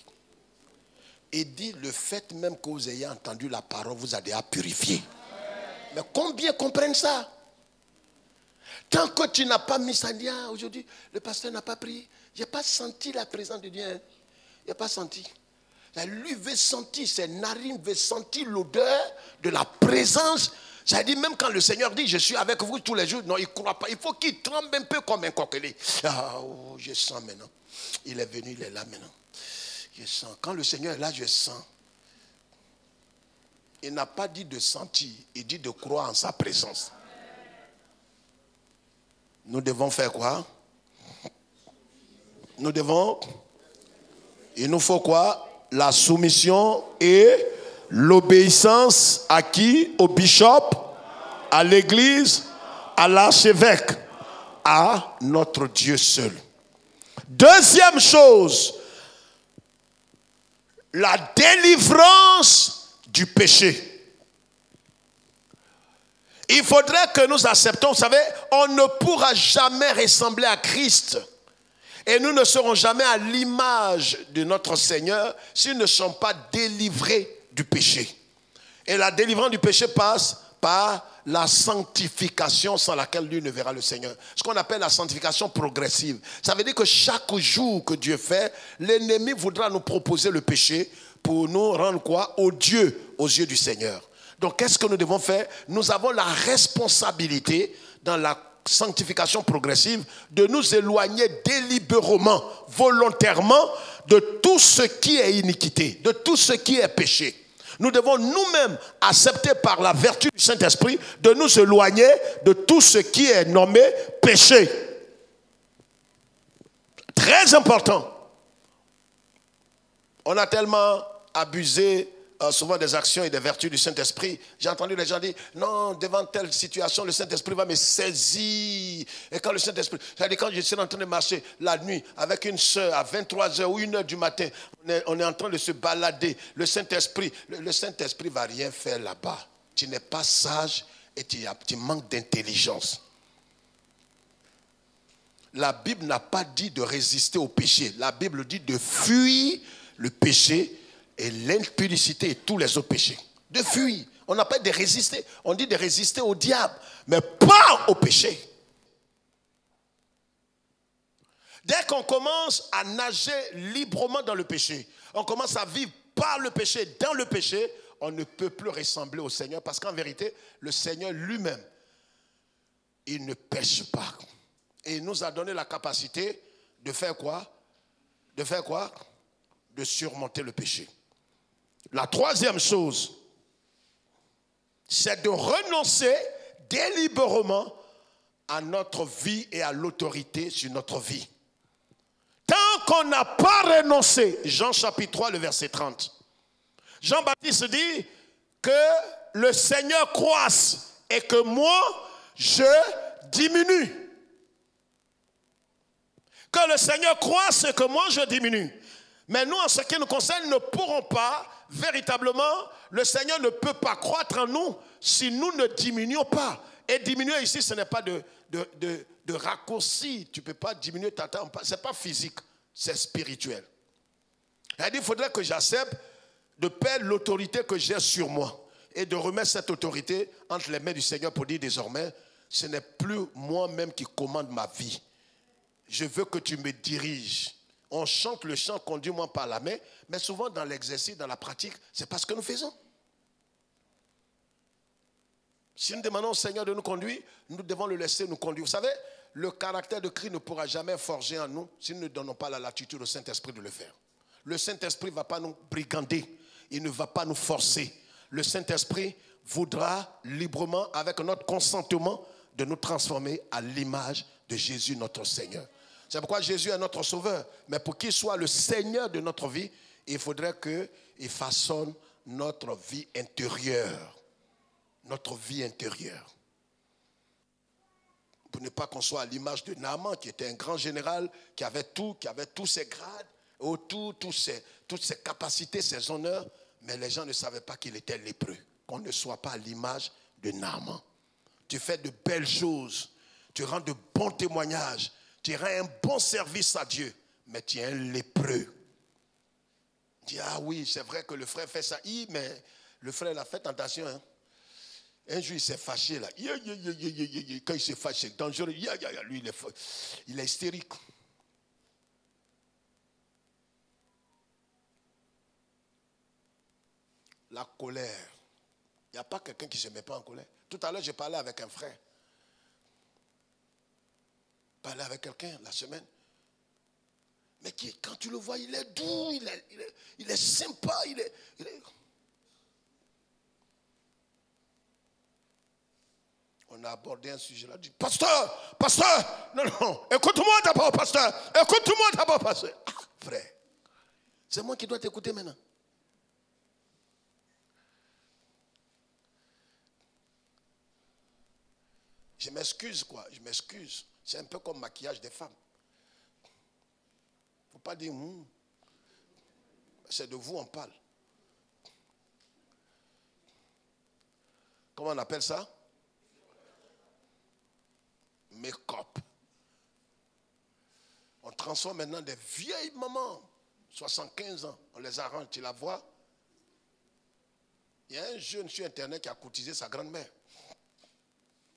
Et dit, le fait même que vous ayez entendu la parole, vous a déjà purifié. Mais combien comprennent ça? Tant que tu n'as pas mis ça, aujourd'hui, le pasteur n'a pas pris. Je n'ai pas senti la présence de Dieu. Il n'a pas senti. Lui veut sentir, ses narines veulent sentir l'odeur de la présence. Ça dit, même quand le Seigneur dit, je suis avec vous tous les jours, non, il ne croit pas. Il faut qu'il tremble un peu comme un coquelet. Ah, oh, je sens maintenant. Il est venu, il est là maintenant. Je sens. Quand le Seigneur est là, je sens. Il n'a pas dit de sentir, il dit de croire en sa présence. Nous devons faire quoi? Nous devons... Il nous faut quoi? La soumission et l'obéissance à qui? Au bishop, à l'église, à l'archevêque, à notre Dieu seul. Deuxième chose, la délivrance du péché. Il faudrait que nous acceptons, vous savez, on ne pourra jamais ressembler à Christ. Et nous ne serons jamais à l'image de notre Seigneur si nous ne sommes pas délivrés du péché. Et la délivrance du péché passe par la sanctification sans laquelle lui ne verra le Seigneur. Ce qu'on appelle la sanctification progressive. Ça veut dire que chaque jour que Dieu fait, l'ennemi voudra nous proposer le péché pour nous rendre quoi? Odieux aux yeux du Seigneur. Donc qu'est-ce que nous devons faire? Nous avons la responsabilité dans la sanctification progressive de nous éloigner délibérément, volontairement de tout ce qui est iniquité, de tout ce qui est péché. Nous devons nous-mêmes accepter par la vertu du Saint-Esprit de nous éloigner de tout ce qui est nommé péché. Très important. On a tellement abusé souvent des actions et des vertus du Saint-Esprit. J'ai entendu les gens dire, non, devant telle situation, le Saint-Esprit va me saisir. Et quand le Saint-Esprit, c'est-à-dire quand je suis en train de marcher la nuit avec une soeur à 23h ou 1h du matin, on est en train de se balader. Le Saint-Esprit ne va rien faire là-bas. Tu n'es pas sage et tu manques d'intelligence. La Bible n'a pas dit de résister au péché. La Bible dit de fuir le péché et l'impudicité et tous les autres péchés. De fuir. On n'a pas de résister. On dit de résister au diable, mais pas au péché. Dès qu'on commence à nager librement dans le péché, on commence à vivre par le péché, dans le péché, on ne peut plus ressembler au Seigneur parce qu'en vérité, le Seigneur lui-même, il ne pêche pas. Et il nous a donné la capacité de faire quoi? De faire quoi? De surmonter le péché. La troisième chose, c'est de renoncer délibérément à notre vie et à l'autorité sur notre vie. Tant qu'on n'a pas renoncé, Jean chapitre 3, le verset 30, Jean-Baptiste dit que le Seigneur croisse et que moi, je diminue. Que le Seigneur croisse et que moi, je diminue. Mais nous, en ce qui nous concerne, ne pourrons pas, véritablement, le Seigneur ne peut pas croître en nous si nous ne diminuons pas. Et diminuer ici, ce n'est pas de raccourci. Tu ne peux pas diminuer ta taille. Ce n'est pas physique, c'est spirituel. Il faudrait que j'accepte de perdre l'autorité que j'ai sur moi et de remettre cette autorité entre les mains du Seigneur pour dire désormais, ce n'est plus moi-même qui commande ma vie. Je veux que tu me diriges. on chante le chant conduis-moi par la main, mais souvent dans l'exercice, dans la pratique, c'est pas ce que nous faisons. Si nous demandons au Seigneur de nous conduire, nous devons le laisser nous conduire. Vous savez, le caractère de Christ ne pourra jamais forger en nous si nous ne donnons pas la latitude au Saint-Esprit de le faire. Le Saint-Esprit ne va pas nous brigander, il ne va pas nous forcer. Le Saint-Esprit voudra librement, avec notre consentement, de nous transformer à l'image de Jésus notre Seigneur. C'est pourquoi Jésus est notre Sauveur. Mais pour qu'il soit le Seigneur de notre vie, il faudrait qu'il façonne notre vie intérieure. Notre vie intérieure. Pour ne pas qu'on soit à l'image de Naaman, qui était un grand général, qui avait tous ses grades, toutes ses capacités, ses honneurs, mais les gens ne savaient pas qu'il était lépreux. Qu'on ne soit pas à l'image de Naaman. Tu fais de belles choses, tu rends de bons témoignages, tu rends un bon service à Dieu, mais tu es un lépreux. Tu dis, ah oui, c'est vrai que le frère fait ça. Mais le frère, il a fait tentation, hein. Un jour, il s'est fâché là. Quand il s'est fâché, c'est dangereux. Lui, il est hystérique. La colère. Il n'y a pas quelqu'un qui ne se met pas en colère. Tout à l'heure, j'ai parlé avec un frère. Parlé avec quelqu'un la semaine. Mais quand tu le vois, il est doux, il est sympa, il est... On a abordé un sujet là, dit, pasteur, non, écoute-moi d'abord, pasteur, écoute-moi d'abord, pasteur. Ah, frère, c'est moi qui dois t'écouter maintenant. Je m'excuse, je m'excuse. C'est un peu comme maquillage des femmes. Il ne faut pas dire, c'est de vous on parle. Comment on appelle ça? Make-up. On transforme maintenant des vieilles mamans, 75 ans, on les arrange, tu la vois. Il y a un jeune sur Internet qui a courtisé sa grand-mère.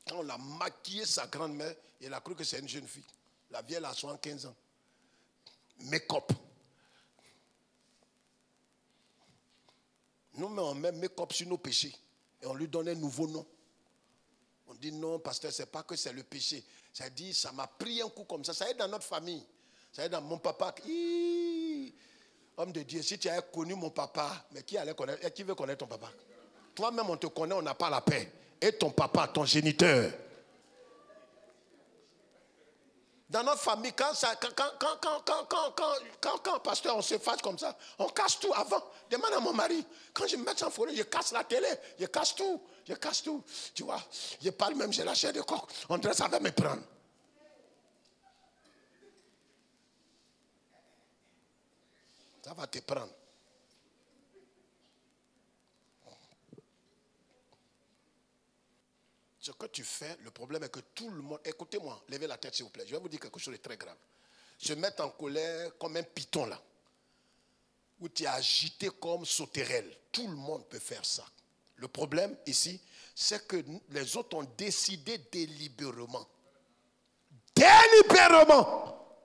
Quand on l'a maquillé sa grand-mère, il a cru que c'est une jeune fille. La vieille a 75 ans. Make-up. Nous, on met make-up sur nos péchés et on lui donne un nouveau nom. On dit non, pasteur, c'est pas que c'est le péché. Ça dit, ça m'a pris un coup comme ça. Ça est dans notre famille. Ça est dans mon papa. Homme de Dieu, si tu avais connu mon papa, mais qui veut connaître ton papa? Toi-même, on te connaît, on n'a pas la paix. Et ton papa, ton géniteur. Dans notre famille, quand pasteur, on se fâche comme ça, on casse tout avant. Demande à mon mari, quand je me mets en forêt, je casse la télé, je casse tout. Tu vois, je parle même, j'ai la chair de coq. On dirait ça va me prendre. Ça va te prendre. Ce que tu fais, le problème est que tout le monde... Écoutez-moi, levez la tête s'il vous plaît. Je vais vous dire quelque chose de très grave. Se mettre en colère comme un python là. Où tu es agité comme sauterelle. Tout le monde peut faire ça. Le problème ici, c'est que les autres ont décidé délibérément. Délibérément.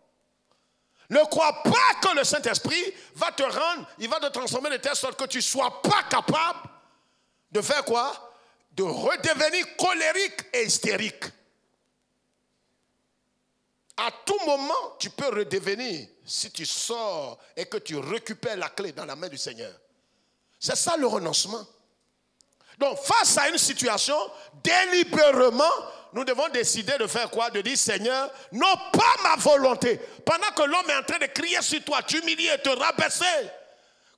Ne crois pas que le Saint-Esprit va te rendre, il va te transformer de telle sorte que tu ne sois pas capable de faire quoi? De redevenir colérique et hystérique. À tout moment, tu peux redevenir si tu sors et que tu récupères la clé dans la main du Seigneur. C'est ça le renoncement. Donc, face à une situation, délibérément, nous devons décider de faire quoi? De dire, Seigneur, non pas ma volonté. Pendant que l'homme est en train de crier sur toi, t'humilier, te rabaisser,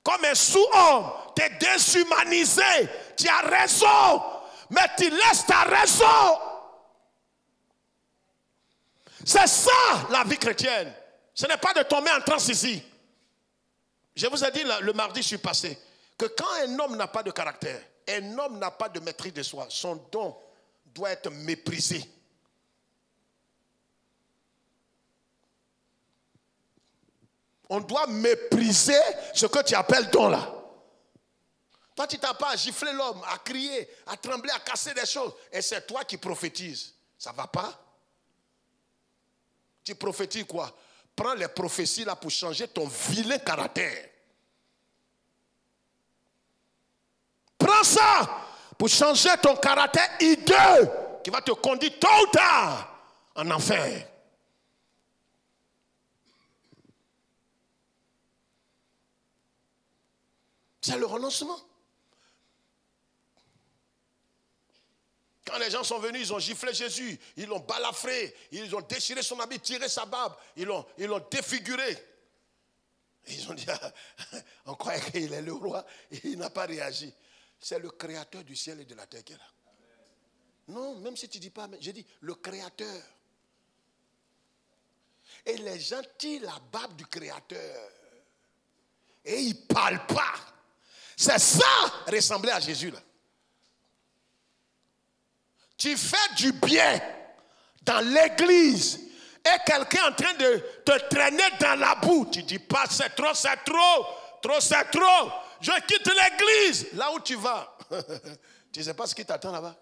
comme un sous-homme, t'es déshumanisé, tu as raison, mais tu laisses ta raison. C'est ça la vie chrétienne. Ce n'est pas de tomber en transe ici. Je vous ai dit le mardi, je suis passé, que quand un homme n'a pas de caractère, un homme n'a pas de maîtrise de soi, son don doit être méprisé. On doit mépriser ce que tu appelles don là. Toi, tu n'as pas à gifler l'homme, à crier, à trembler, à casser des choses. Et c'est toi qui prophétises. Ça ne va pas? Tu prophétises quoi? Prends les prophéties là pour changer ton vilain caractère. Prends ça pour changer ton caractère hideux qui va te conduire tôt ou tard en enfer. C'est le renoncement. Quand les gens sont venus, ils ont giflé Jésus, ils l'ont balafré, ils ont déchiré son habit, tiré sa barbe, ils l'ont défiguré. Ils ont dit, on croyait qu'il est le roi, et il n'a pas réagi. C'est le créateur du ciel et de la terre qui est là. Non, même si tu ne dis pas, j'ai dit le créateur. Et les gens tirent la barbe du créateur. Et ils ne parlent pas. C'est ça, ressembler à Jésus là. Tu fais du bien dans l'église et quelqu'un est en train de te traîner dans la boue. Tu dis pas c'est trop, c'est trop, trop, c'est trop. Je quitte l'église. Là où tu vas, tu ne sais pas ce qui t'attend là-bas.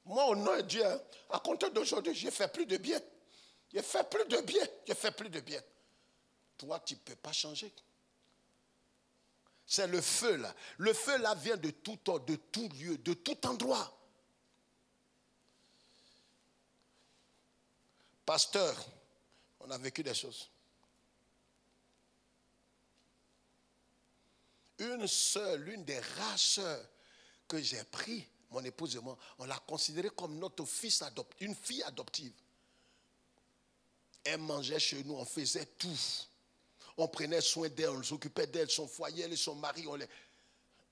Moi, au nom de Dieu, à compter d'aujourd'hui, je ne fais plus de bien. Je fais plus de bien. Je fais plus de bien. Toi, tu ne peux pas changer. C'est le feu là. Le feu là vient de tout temps, de tout lieu, de tout endroit. Pasteur, on a vécu des choses. Une sœur, l'une des rares sœurs que j'ai pris, mon épouse et moi, on l'a considérée comme notre fils adoptif, une fille adoptive. Elle mangeait chez nous, on faisait tout. On prenait soin d'elle, on s'occupait d'elle, son foyer, elle et son mari.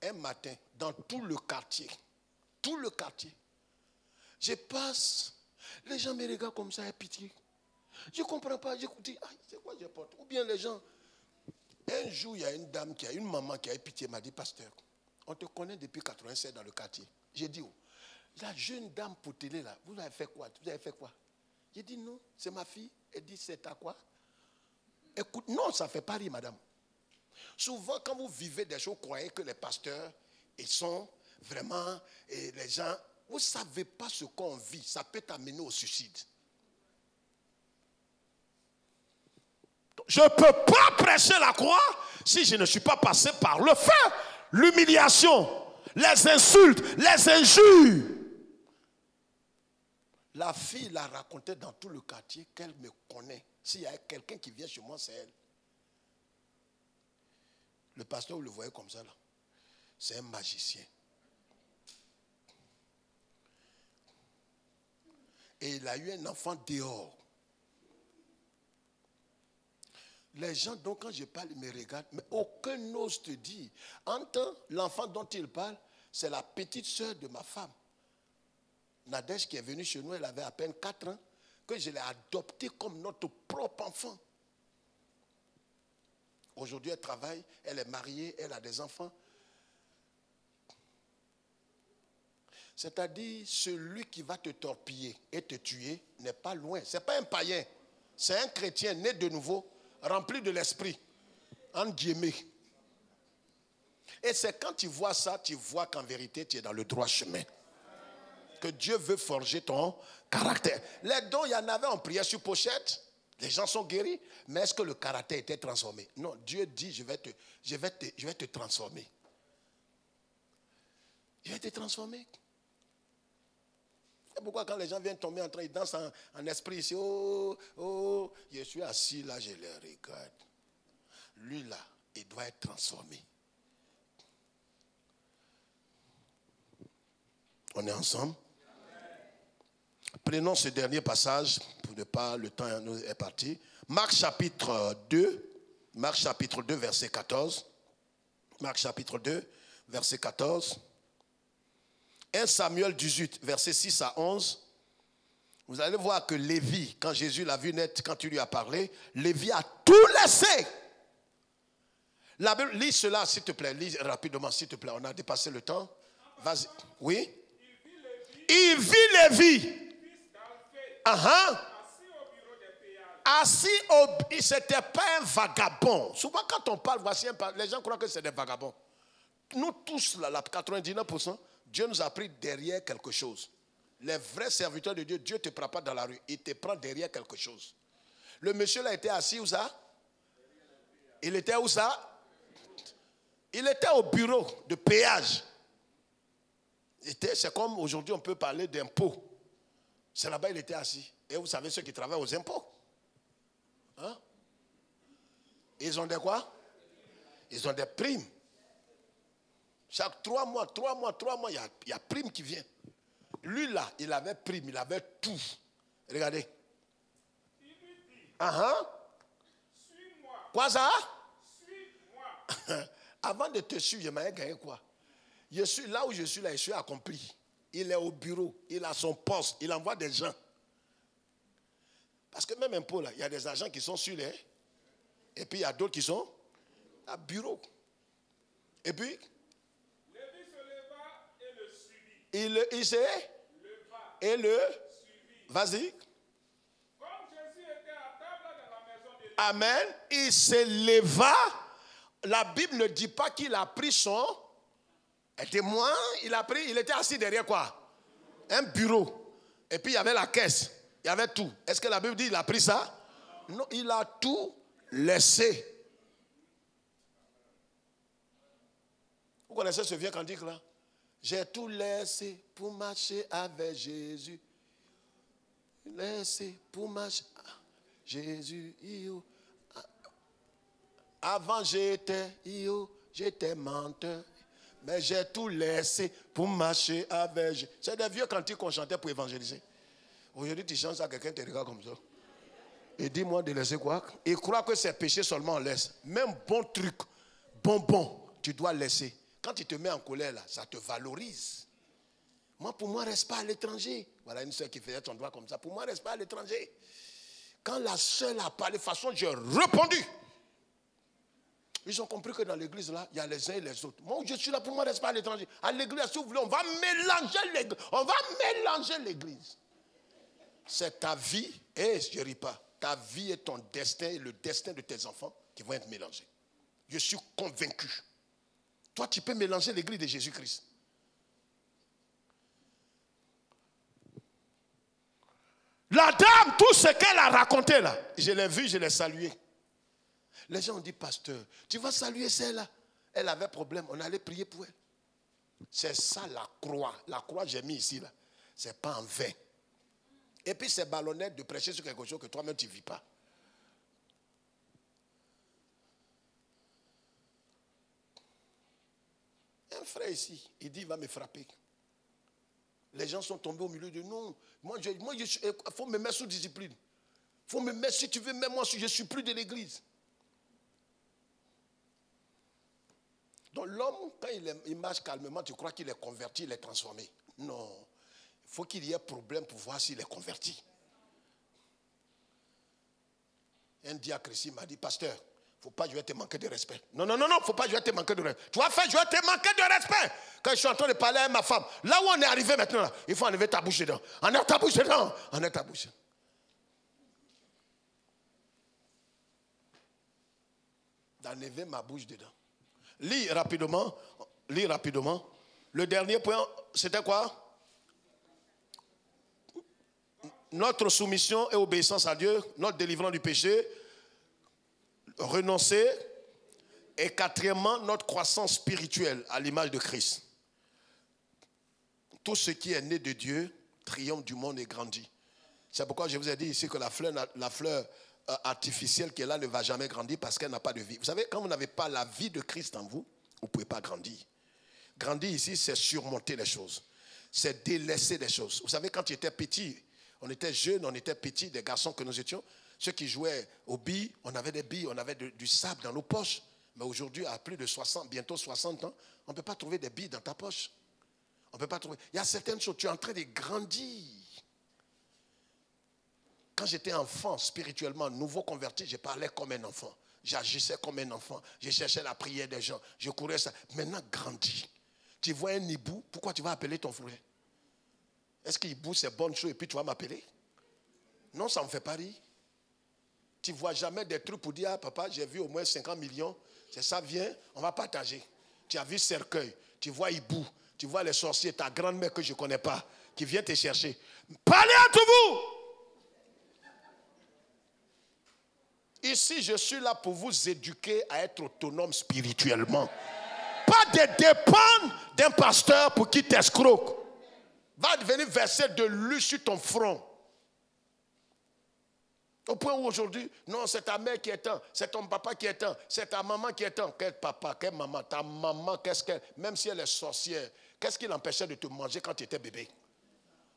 Un matin, dans tout le quartier, je passe, les gens me regardent comme ça, et pitié. Je ne comprends pas, j'écoute, c'est quoi je porte? Ou bien les gens, un jour, il y a une dame, une maman qui a eu pitié, m'a dit, pasteur, on te connaît depuis 87 dans le quartier. J'ai dit, oh, la jeune dame pour télé là, vous avez fait quoi? Vous avez fait quoi? J'ai dit, non, c'est ma fille. Elle dit, c'est à quoi? Écoute, non, ça ne fait pas rire, madame. Souvent, quand vous vivez des choses, vous croyez que les pasteurs, ils sont vraiment, et les gens, vous ne savez pas ce qu'on vit. Ça peut t'amener au suicide. Je ne peux pas prêcher la croix si je ne suis pas passé par le feu, l'humiliation, les insultes, les injures. La fille l'a raconté dans tout le quartier qu'elle me connaît. S'il y a quelqu'un qui vient chez moi, c'est elle. Le pasteur, vous le voyez comme ça là. C'est un magicien. Et il a eu un enfant dehors. Les gens, donc, quand je parle, ils me regardent, mais aucun n'ose te dire. Entre l'enfant dont il parle, c'est la petite sœur de ma femme. Nadège qui est venue chez nous, elle avait à peine 4 ans, que je l'ai adoptée comme notre propre enfant. Aujourd'hui, elle travaille, elle est mariée, elle a des enfants. C'est-à-dire, celui qui va te torpiller et te tuer n'est pas loin. Ce n'est pas un païen, c'est un chrétien né de nouveau, rempli de l'esprit, en guillemets. Et c'est quand tu vois ça, tu vois qu'en vérité, tu es dans le droit chemin. Que Dieu veut forger ton caractère. Les dons, il y en avait, on priait sur pochette. Les gens sont guéris. Mais est-ce que le caractère était transformé? Non, Dieu dit, je vais te transformer. Je vais te transformer. C'est pourquoi quand les gens viennent tomber en train, ils dansent en esprit ici. Oh, oh, je suis assis là, je les regarde. Lui là, il doit être transformé. On est ensemble? Prenons ce dernier passage, pour ne pas, le temps est parti. Marc chapitre 2, verset 14. Marc chapitre 2, verset 14. 1 Samuel 18, verset 6 à 11. Vous allez voir que Lévi, quand Jésus l'a vu naître, quand il lui a parlé, Lévi a tout laissé. La Bible, lis cela, s'il te plaît. Lis rapidement, s'il te plaît. On a dépassé le temps. Vas-y. Oui? Il vit Lévi. Assis c'était pas un vagabond. Souvent quand on parle, voici les gens croient que c'est des vagabonds. Nous tous, là, 99%, Dieu nous a pris derrière quelque chose. Les vrais serviteurs de Dieu, Dieu ne te prend pas dans la rue, il te prend derrière quelque chose. Le monsieur là était assis où ça? Il était où ça? Il était au bureau de péage. C'est comme aujourd'hui on peut parler d'impôts. C'est là-bas il était assis. Et vous savez ceux qui travaillent aux impôts. Hein? Ils ont des quoi? Ils ont des primes. Chaque 3 mois, il y a prime qui vient. Lui là, il avait prime, il avait tout. Regardez. Il lui dit, suis-moi. Quoi ça? Suis-moi. Avant de te suivre, je m'avais gagné quoi? Je suis là où je suis là, je suis accompli. Il est au bureau, il a son poste, il envoie des gens. Parce que même impôt là, il y a des agents qui sont sur les... Et puis il y a d'autres qui sont à bureau. Et puis... Lévi se leva et le suivit. Il s'est Leva et le... suivit. Vas-y. Comme Jésus était à table dans la maison de Lévi, Amen. Il se leva. La Bible ne dit pas qu'il a pris son témoin. Il était assis derrière quoi? Un bureau. Et puis il y avait la caisse. Il y avait tout. Est-ce que la Bible dit qu'il a pris ça? Non, il a tout laissé. Vous connaissez ce vieux cantique là? J'ai tout laissé pour marcher avec Jésus. Laissé pour marcher avec Jésus. Avant j'étais menteur. Mais j'ai tout laissé pour marcher avec Jésus. C'est des vieux cantiques qu'on chantait pour évangéliser. Aujourd'hui tu chantes à quelqu'un, te regarde comme ça. Et dis-moi de laisser quoi? Il croit que c'est péché seulement on laisse. Même bon truc, bonbon, tu dois laisser. Quand tu te mets en colère là, ça te valorise. Pour moi, reste pas à l'étranger. Voilà une soeur qui faisait son doigt comme ça. Pour moi, reste pas à l'étranger. Quand la soeur a parlé, de toute façon, j'ai répondu. Ils ont compris que dans l'église là, il y a les uns et les autres. Moi, je suis là, pour moi, reste pas à l'étranger. À l'église, si vous voulez, on va mélanger l'église. On va mélanger l'église. C'est ta vie, et je ne ris pas. Ta vie est ton destin et le destin de tes enfants qui vont être mélangés. Je suis convaincu. Toi, tu peux mélanger l'église de Jésus-Christ. La dame, tout ce qu'elle a raconté là, je l'ai vu, je l'ai salué. Les gens ont dit, pasteur, tu vas saluer celle-là. Elle avait problème, on allait prier pour elle. C'est ça la croix. La croix, j'ai mis ici là. C'est pas en vain. Et puis c'est ballonnette de prêcher sur quelque chose que toi-même tu ne vis pas. Un frère ici, il dit il va me frapper. Les gens sont tombés au milieu de nous. Il faut me mettre sous discipline. Il faut me mettre, si tu veux, même moi, je ne suis plus de l'église. Donc l'homme, quand il marche calmement, tu crois qu'il est converti, il est transformé. Non. Il faut qu'il y ait problème pour voir s'il est converti. Un diacre ici m'a dit, pasteur, il ne faut pas, je vais te manquer de respect. Non, il ne faut pas, je vais te manquer de respect. Tu vas faire, je vais te manquer de respect. Quand je suis en train de parler à ma femme, là où on est arrivé maintenant, là, il faut enlever ta bouche dedans. Enlève ta bouche dedans. Enlève ta bouche. D'enlever ma bouche dedans. Lis rapidement. Le dernier point, c'était quoi? Notre soumission et obéissance à Dieu, notre délivrance du péché, renoncer, et quatrièmement, notre croissance spirituelle à l'image de Christ. Tout ce qui est né de Dieu triomphe du monde et grandit. C'est pourquoi je vous ai dit ici que la fleur artificielle qui est là ne va jamais grandir parce qu'elle n'a pas de vie. Vous savez, quand vous n'avez pas la vie de Christ en vous, vous ne pouvez pas grandir. Grandir ici, c'est surmonter les choses. C'est délaisser des choses. Vous savez, quand tu étais petit, on était jeunes, on était petits, des garçons que nous étions. Ceux qui jouaient aux billes, on avait des billes, on avait du sable dans nos poches. Mais aujourd'hui, à plus de 60, bientôt 60 ans, on ne peut pas trouver des billes dans ta poche. On ne peut pas trouver. Il y a certaines choses, tu es en train de grandir. Quand j'étais enfant, spirituellement, nouveau converti, je parlais comme un enfant. J'agissais comme un enfant. Je cherchais la prière des gens. Je courais ça. Maintenant, grandis. Tu vois un hibou, pourquoi tu vas appeler ton frère? Est-ce que hibou, c'est bonne chose et puis tu vas m'appeler? Non, ça ne me fait pas rire. Tu ne vois jamais des trucs pour dire, ah papa, j'ai vu au moins 50 millions. C'est ça, viens, on va partager. Tu as vu cercueil, tu vois hibou, tu vois les sorciers, ta grand-mère que je ne connais pas, qui vient te chercher. Parlez entre vous! Ici, je suis là pour vous éduquer à être autonome spirituellement. Pas de dépendre d'un pasteur pour qui t'escroque. Va devenir verser de l'huile sur ton front. Au point où aujourd'hui, non, c'est ta mère qui est un, c'est ton papa qui est un, c'est ta maman qui est un. Quel papa, quelle maman, ta maman, qu'est-ce qu'elle, même si elle est sorcière, qu'est-ce qui l'empêchait de te manger quand tu étais bébé?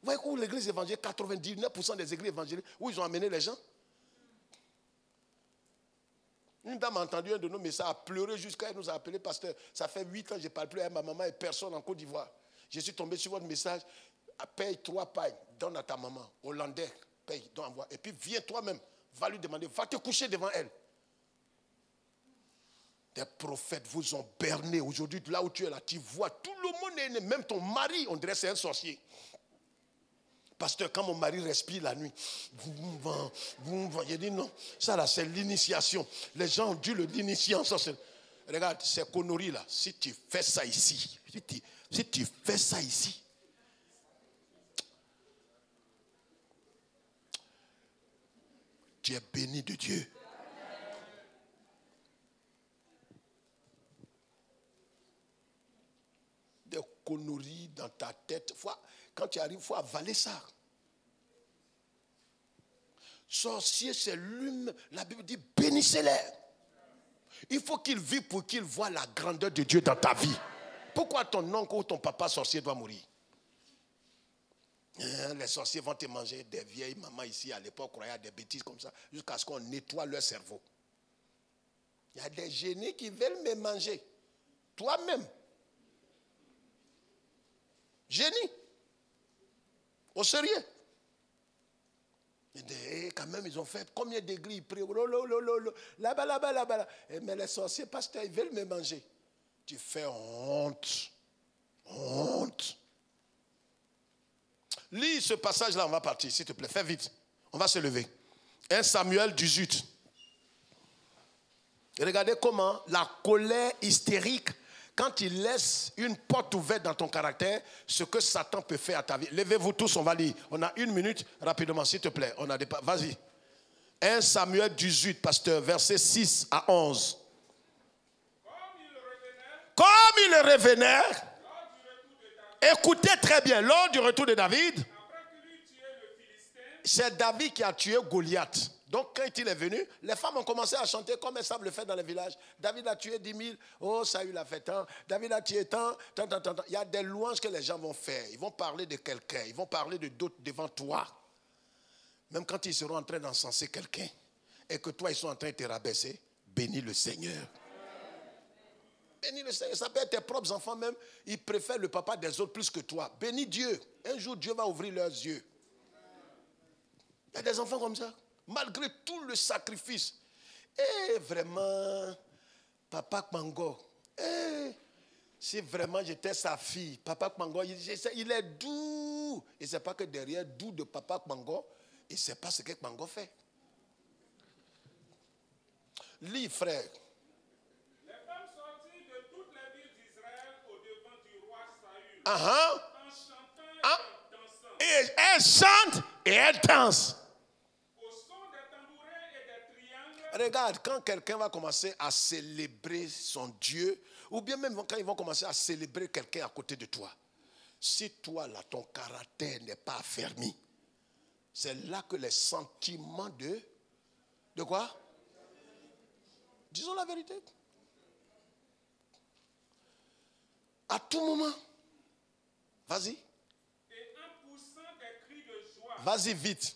Vous voyez où l'église évangélique, 99% des églises évangéliques, où ils ont amené les gens? Une dame a entendu un de nos messages, a pleuré jusqu'à elle nous a appelé pasteur. Ça fait 8 ans que je ne parle plus à ma maman et personne en Côte d'Ivoire. Je suis tombé sur votre message, paye 3 pailles, donne à ta maman, hollandais, paye, donne, envoie. Et puis viens toi-même, va lui demander, va te coucher devant elle. Des prophètes vous ont berné. Aujourd'hui, là où tu es là, tu vois, tout le monde est né, même ton mari, on dirait c'est un sorcier. Pasteur, quand mon mari respire la nuit, j'ai dit non, ça là c'est l'initiation. Les gens ont dû l'initier. Regarde, ces conneries là, si tu fais ça ici, si tu fais ça ici, tu es béni de Dieu. Des conneries dans ta tête. Quand tu arrives, il faut avaler ça. Sorcier, c'est l'hume. La Bible dit bénissez-les. Il faut qu'il vive pour qu'il voie la grandeur de Dieu dans ta vie. Pourquoi ton oncle ou ton papa sorcier doit mourir? Les sorciers vont te manger. Des vieilles mamans ici à l'époque croyaient à des bêtises comme ça jusqu'à ce qu'on nettoie leur cerveau. Il y a des génies qui veulent me manger. Toi-même. Génie. Au sérieux. Et quand même, ils ont fait combien d'églises, ils prient, là-bas, là-bas, là-bas. Mais les sorciers, pasteur, ils veulent me manger. Tu fais honte. Honte. Lis ce passage-là, on va partir, s'il te plaît. Fais vite. On va se lever. 1 Samuel 18. Et regardez comment la colère hystérique, quand il laisse une porte ouverte dans ton caractère, ce que Satan peut faire à ta vie. Levez-vous tous, on va lire. On a 1 minute, rapidement, s'il te plaît. On a des... Vas-y. 1 Samuel 18, pasteur, versets 6 à 11. Comme il revenait, écoutez très bien, lors du retour de David, c'est David qui a tué Goliath. Donc quand il est venu, les femmes ont commencé à chanter comme elles savent le faire dans les villages. David a tué 10 000, oh Saül a fait tant, David a tué tant. Il y a des louanges que les gens vont faire. Ils vont parler de quelqu'un, ils vont parler de d'autres devant toi. Même quand ils seront en train d'encenser quelqu'un et que toi ils sont en train de te rabaisser, bénis le Seigneur. Bénis le Seigneur. Ça peut être tes propres enfants même, ils préfèrent le papa des autres plus que toi. Bénis Dieu. Un jour Dieu va ouvrir leurs yeux. Il y a des enfants comme ça. Malgré tout le sacrifice. Et vraiment, Papa Kmango, si vraiment j'étais sa fille, Papa Kmango, il est doux. Et ce n'est pas que derrière doux de Papa Kmango, il ne sait pas ce que Kmango fait. Lis, frère. Les femmes sortirent de toutes les villes d'Israël au-devant du roi Saül, en chantant et en dansant. Et elles chantent et elles dansent. Regarde, quand quelqu'un va commencer à célébrer son Dieu, ou bien même quand ils vont commencer à célébrer quelqu'un à côté de toi, si toi, là, ton caractère n'est pas affermi, c'est là que les sentiments de quoi? Disons la vérité. À tout moment. Vas-y. Et en poussant des cris de joie. Vas-y vite.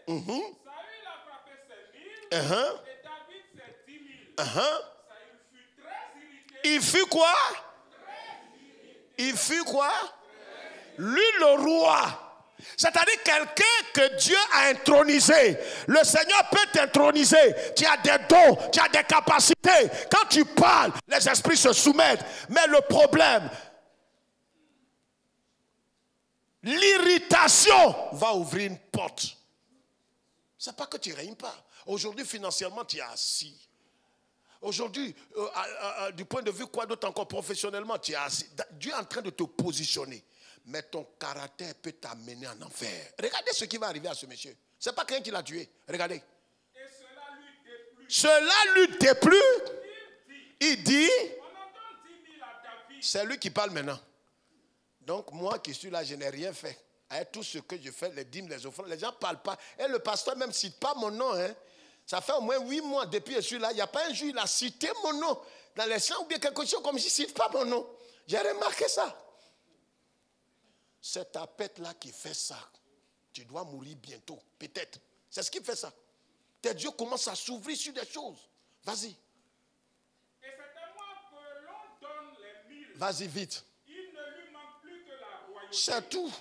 Saül a frappé ses 1000 et David ses 10 000. Saül fut très irrité. Il fut quoi? Il fut quoi? Lui le roi. C'est-à-dire quelqu'un que Dieu a intronisé. Le Seigneur peut t'introniser. Tu as des dons, tu as des capacités. Quand tu parles, les esprits se soumettent. Mais le problème, l'irritation va ouvrir une porte. Ce n'est pas que tu ne règnes pas. Aujourd'hui, financièrement, tu es assis. Aujourd'hui, du point de vue quoi d'autre encore professionnellement, tu es assis. Dieu est en train de te positionner. Mais ton caractère peut t'amener en enfer. Regardez ce qui va arriver à ce monsieur. Ce n'est pas quelqu'un qui l'a tué. Regardez. Et cela lui déplut. Cela lui déplut. Il dit, On entend 10 000 à David. c'est lui qui parle maintenant. Donc moi qui suis là, je n'ai rien fait. Avec tout ce que je fais, les dîmes, les offrandes, les gens ne parlent pas. Et le pasteur même ne cite pas mon nom. Hein. Ça fait au moins 8 mois depuis que je suis là. Il n'y a pas un jour, il a cité mon nom dans les chants ou bien quelque chose comme je ne cite pas mon nom. J'ai remarqué ça. C'est ta pète là qui fait ça. Tu dois mourir bientôt, peut-être. C'est ce qui fait ça. Tes yeux commencent à s'ouvrir sur des choses. Vas-y. Et c'est à moi que l'on donne les 1000. Vas-y vite. Il ne lui manque plus que la royauté. C'est tout.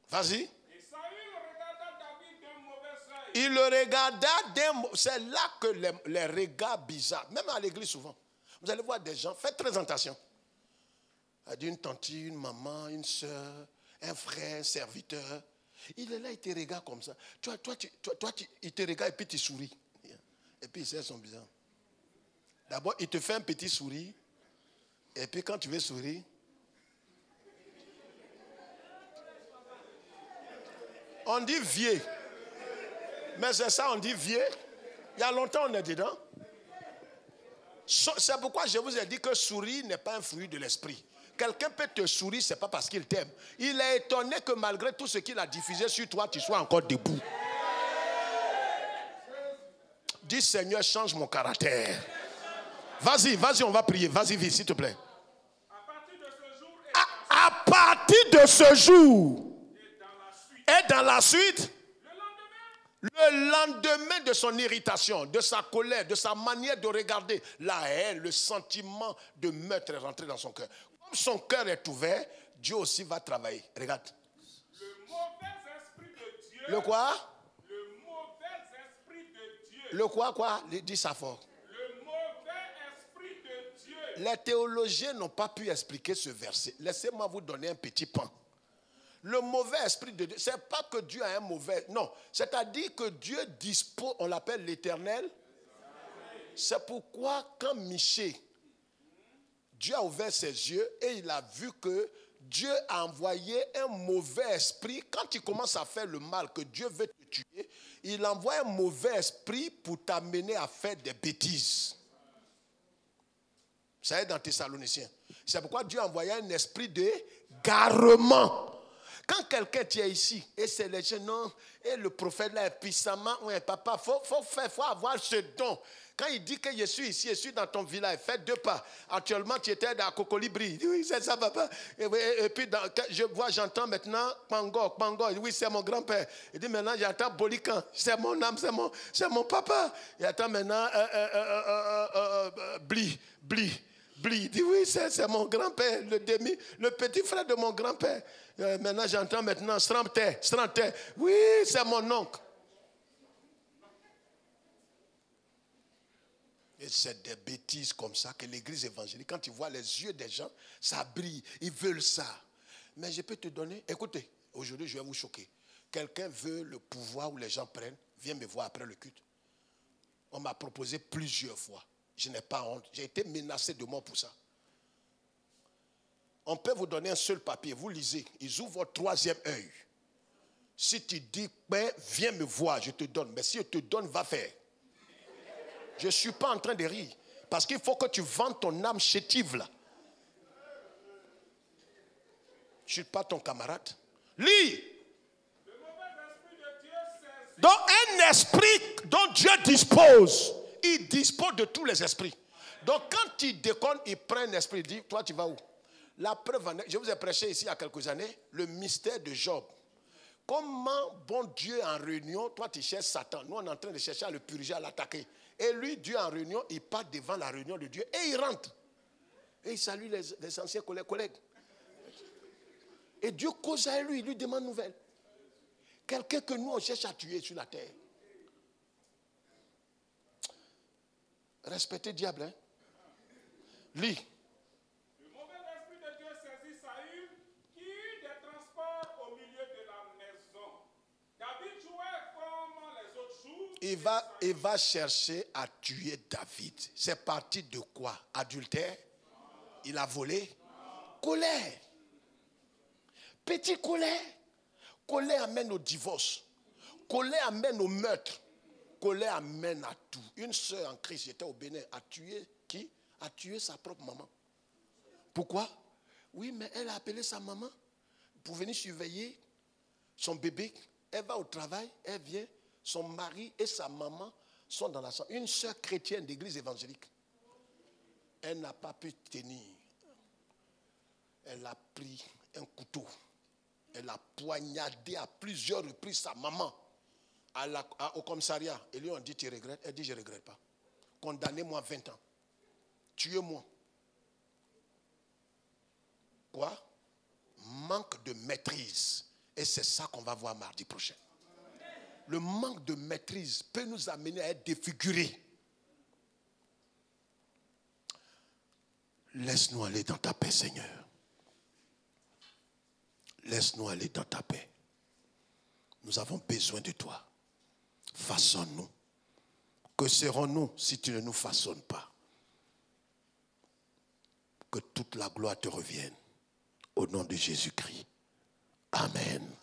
Vas-y. Et Saül regarda David d'un mauvais œil. Il le regarda c'est là que les regards bizarres, même à l'église souvent, vous allez voir des gens, faites très attention. Une tante, une maman, une soeur, un frère, un serviteur. Il est là, il te regarde comme ça. Toi, il te regarde et puis tu souris. Et puis il serre son bizarre. D'abord, il te fait un petit sourire. Et puis quand tu veux sourire, on dit vieux. Mais c'est ça, on dit vieux. Il y a longtemps, on est dedans. C'est pourquoi je vous ai dit que sourire n'est pas un fruit de l'esprit. Quelqu'un peut te sourire, ce n'est pas parce qu'il t'aime. Il est étonné que malgré tout ce qu'il a diffusé sur toi, tu sois encore debout. Dis Seigneur, change mon caractère. Vas-y, on va prier. Vas-y, vite, s'il te plaît. À partir de ce jour À partir de ce jour et dans la suite, et dans la suite, le lendemain, le lendemain de son irritation, de sa colère, de sa manière de regarder, la haine, le sentiment de meurtre est rentré dans son cœur. Comme son cœur est ouvert, Dieu aussi va travailler. Regarde. le mauvais esprit de Dieu. Le quoi? Le mauvais esprit de Dieu. Le quoi? Dis ça fort. Le mauvais esprit de Dieu. Les théologiens n'ont pas pu expliquer ce verset. Laissez-moi vous donner un petit pan. Le mauvais esprit de Dieu, ce n'est pas que Dieu a un mauvais... Non, c'est-à-dire que Dieu dispose, on l'appelle l'Éternel. C'est pourquoi quand Michée, Dieu a ouvert ses yeux et il a vu que Dieu a envoyé un mauvais esprit. Quand il commence à faire le mal, que Dieu veut te tuer, il envoie un mauvais esprit pour t'amener à faire des bêtises. Ça est dans Thessaloniciens. C'est pourquoi Dieu a envoyé un esprit de garement. Quand quelqu'un tient ici, et c'est les gens, non, et le prophète là est puissamment, ouais, papa, faut avoir ce don. Quand il dit que je suis ici, je suis dans ton village, fais 2 pas. Actuellement, tu étais dans Cocolibri. Oui, c'est ça, papa. Et puis, j'entends maintenant Pango. Oui, c'est mon grand-père. Il dit maintenant, j'entends Bolikan. C'est mon âme, c'est mon papa. Et attends maintenant, Bli. Il dit oui, c'est mon grand-père, le petit frère de mon grand-père. Maintenant, j'entends maintenant Stramter. Oui, c'est mon oncle. Et c'est des bêtises comme ça que l'église évangélique, quand tu vois les yeux des gens, ça brille, ils veulent ça. Mais je peux te donner, écoutez, aujourd'hui je vais vous choquer. Quelqu'un veut le pouvoir où les gens prennent, viens me voir après le culte. On m'a proposé plusieurs fois. Je n'ai pas honte. J'ai été menacé de mort pour ça. On peut vous donner un seul papier. Vous lisez. Ils ouvrent votre 3e œil. Si tu dis, ben, viens me voir, je te donne. Mais si je te donne, va faire. Je ne suis pas en train de rire. Parce qu'il faut que tu vendes ton âme chétive là. Je ne suis pas ton camarade. Lis. Le mauvais esprit de Dieu saisit. Donc un esprit dont Dieu dispose. Il dispose de tous les esprits. Donc quand il déconne, il prend un esprit. Il dit, toi tu vas où? La preuve, je vous ai prêché ici il y a quelques années, le mystère de Job. Comment bon Dieu en réunion, toi tu cherches Satan. Nous on est en train de chercher à le purger, à l'attaquer. Et lui, Dieu en réunion, il part devant la réunion de Dieu et il rentre. Et il salue les anciens collègues. Et Dieu cause à lui, il lui demande nouvelle. Quelqu'un que nous on cherche à tuer sur la terre. Respectez le diable, hein. Lis. Le mauvais esprit de Dieu saisit Saül, qui eut des transports au milieu de la maison. David jouait comme les autres jours. Il va chercher à tuer David. C'est parti de quoi? Adultère? Il a volé? Colère. Petit colère. Colère amène au divorce. Colère amène au meurtre. Colère amène à tout. Une sœur en Christ, j'étais au Bénin, a tué qui? A tué sa propre maman. Pourquoi? Oui, mais elle a appelé sa maman pour venir surveiller son bébé. Elle va au travail, elle vient, son mari et sa maman sont dans la chambre. Une sœur chrétienne d'église évangélique. Elle n'a pas pu tenir. Elle a pris un couteau. Elle a poignardé à plusieurs reprises sa maman au commissariat. Et lui, on dit, tu regrettes? Elle dit, je ne regrette pas. Condamnez-moi 20 ans. Tuez-moi. Quoi? Manque de maîtrise. Et c'est ça qu'on va voir mardi prochain. Le manque de maîtrise peut nous amener à être défigurés. Laisse-nous aller dans ta paix, Seigneur. Laisse-nous aller dans ta paix. Nous avons besoin de toi. Façonne-nous. Que serons-nous si tu ne nous façonnes pas? Que toute la gloire te revienne. Au nom de Jésus-Christ. Amen.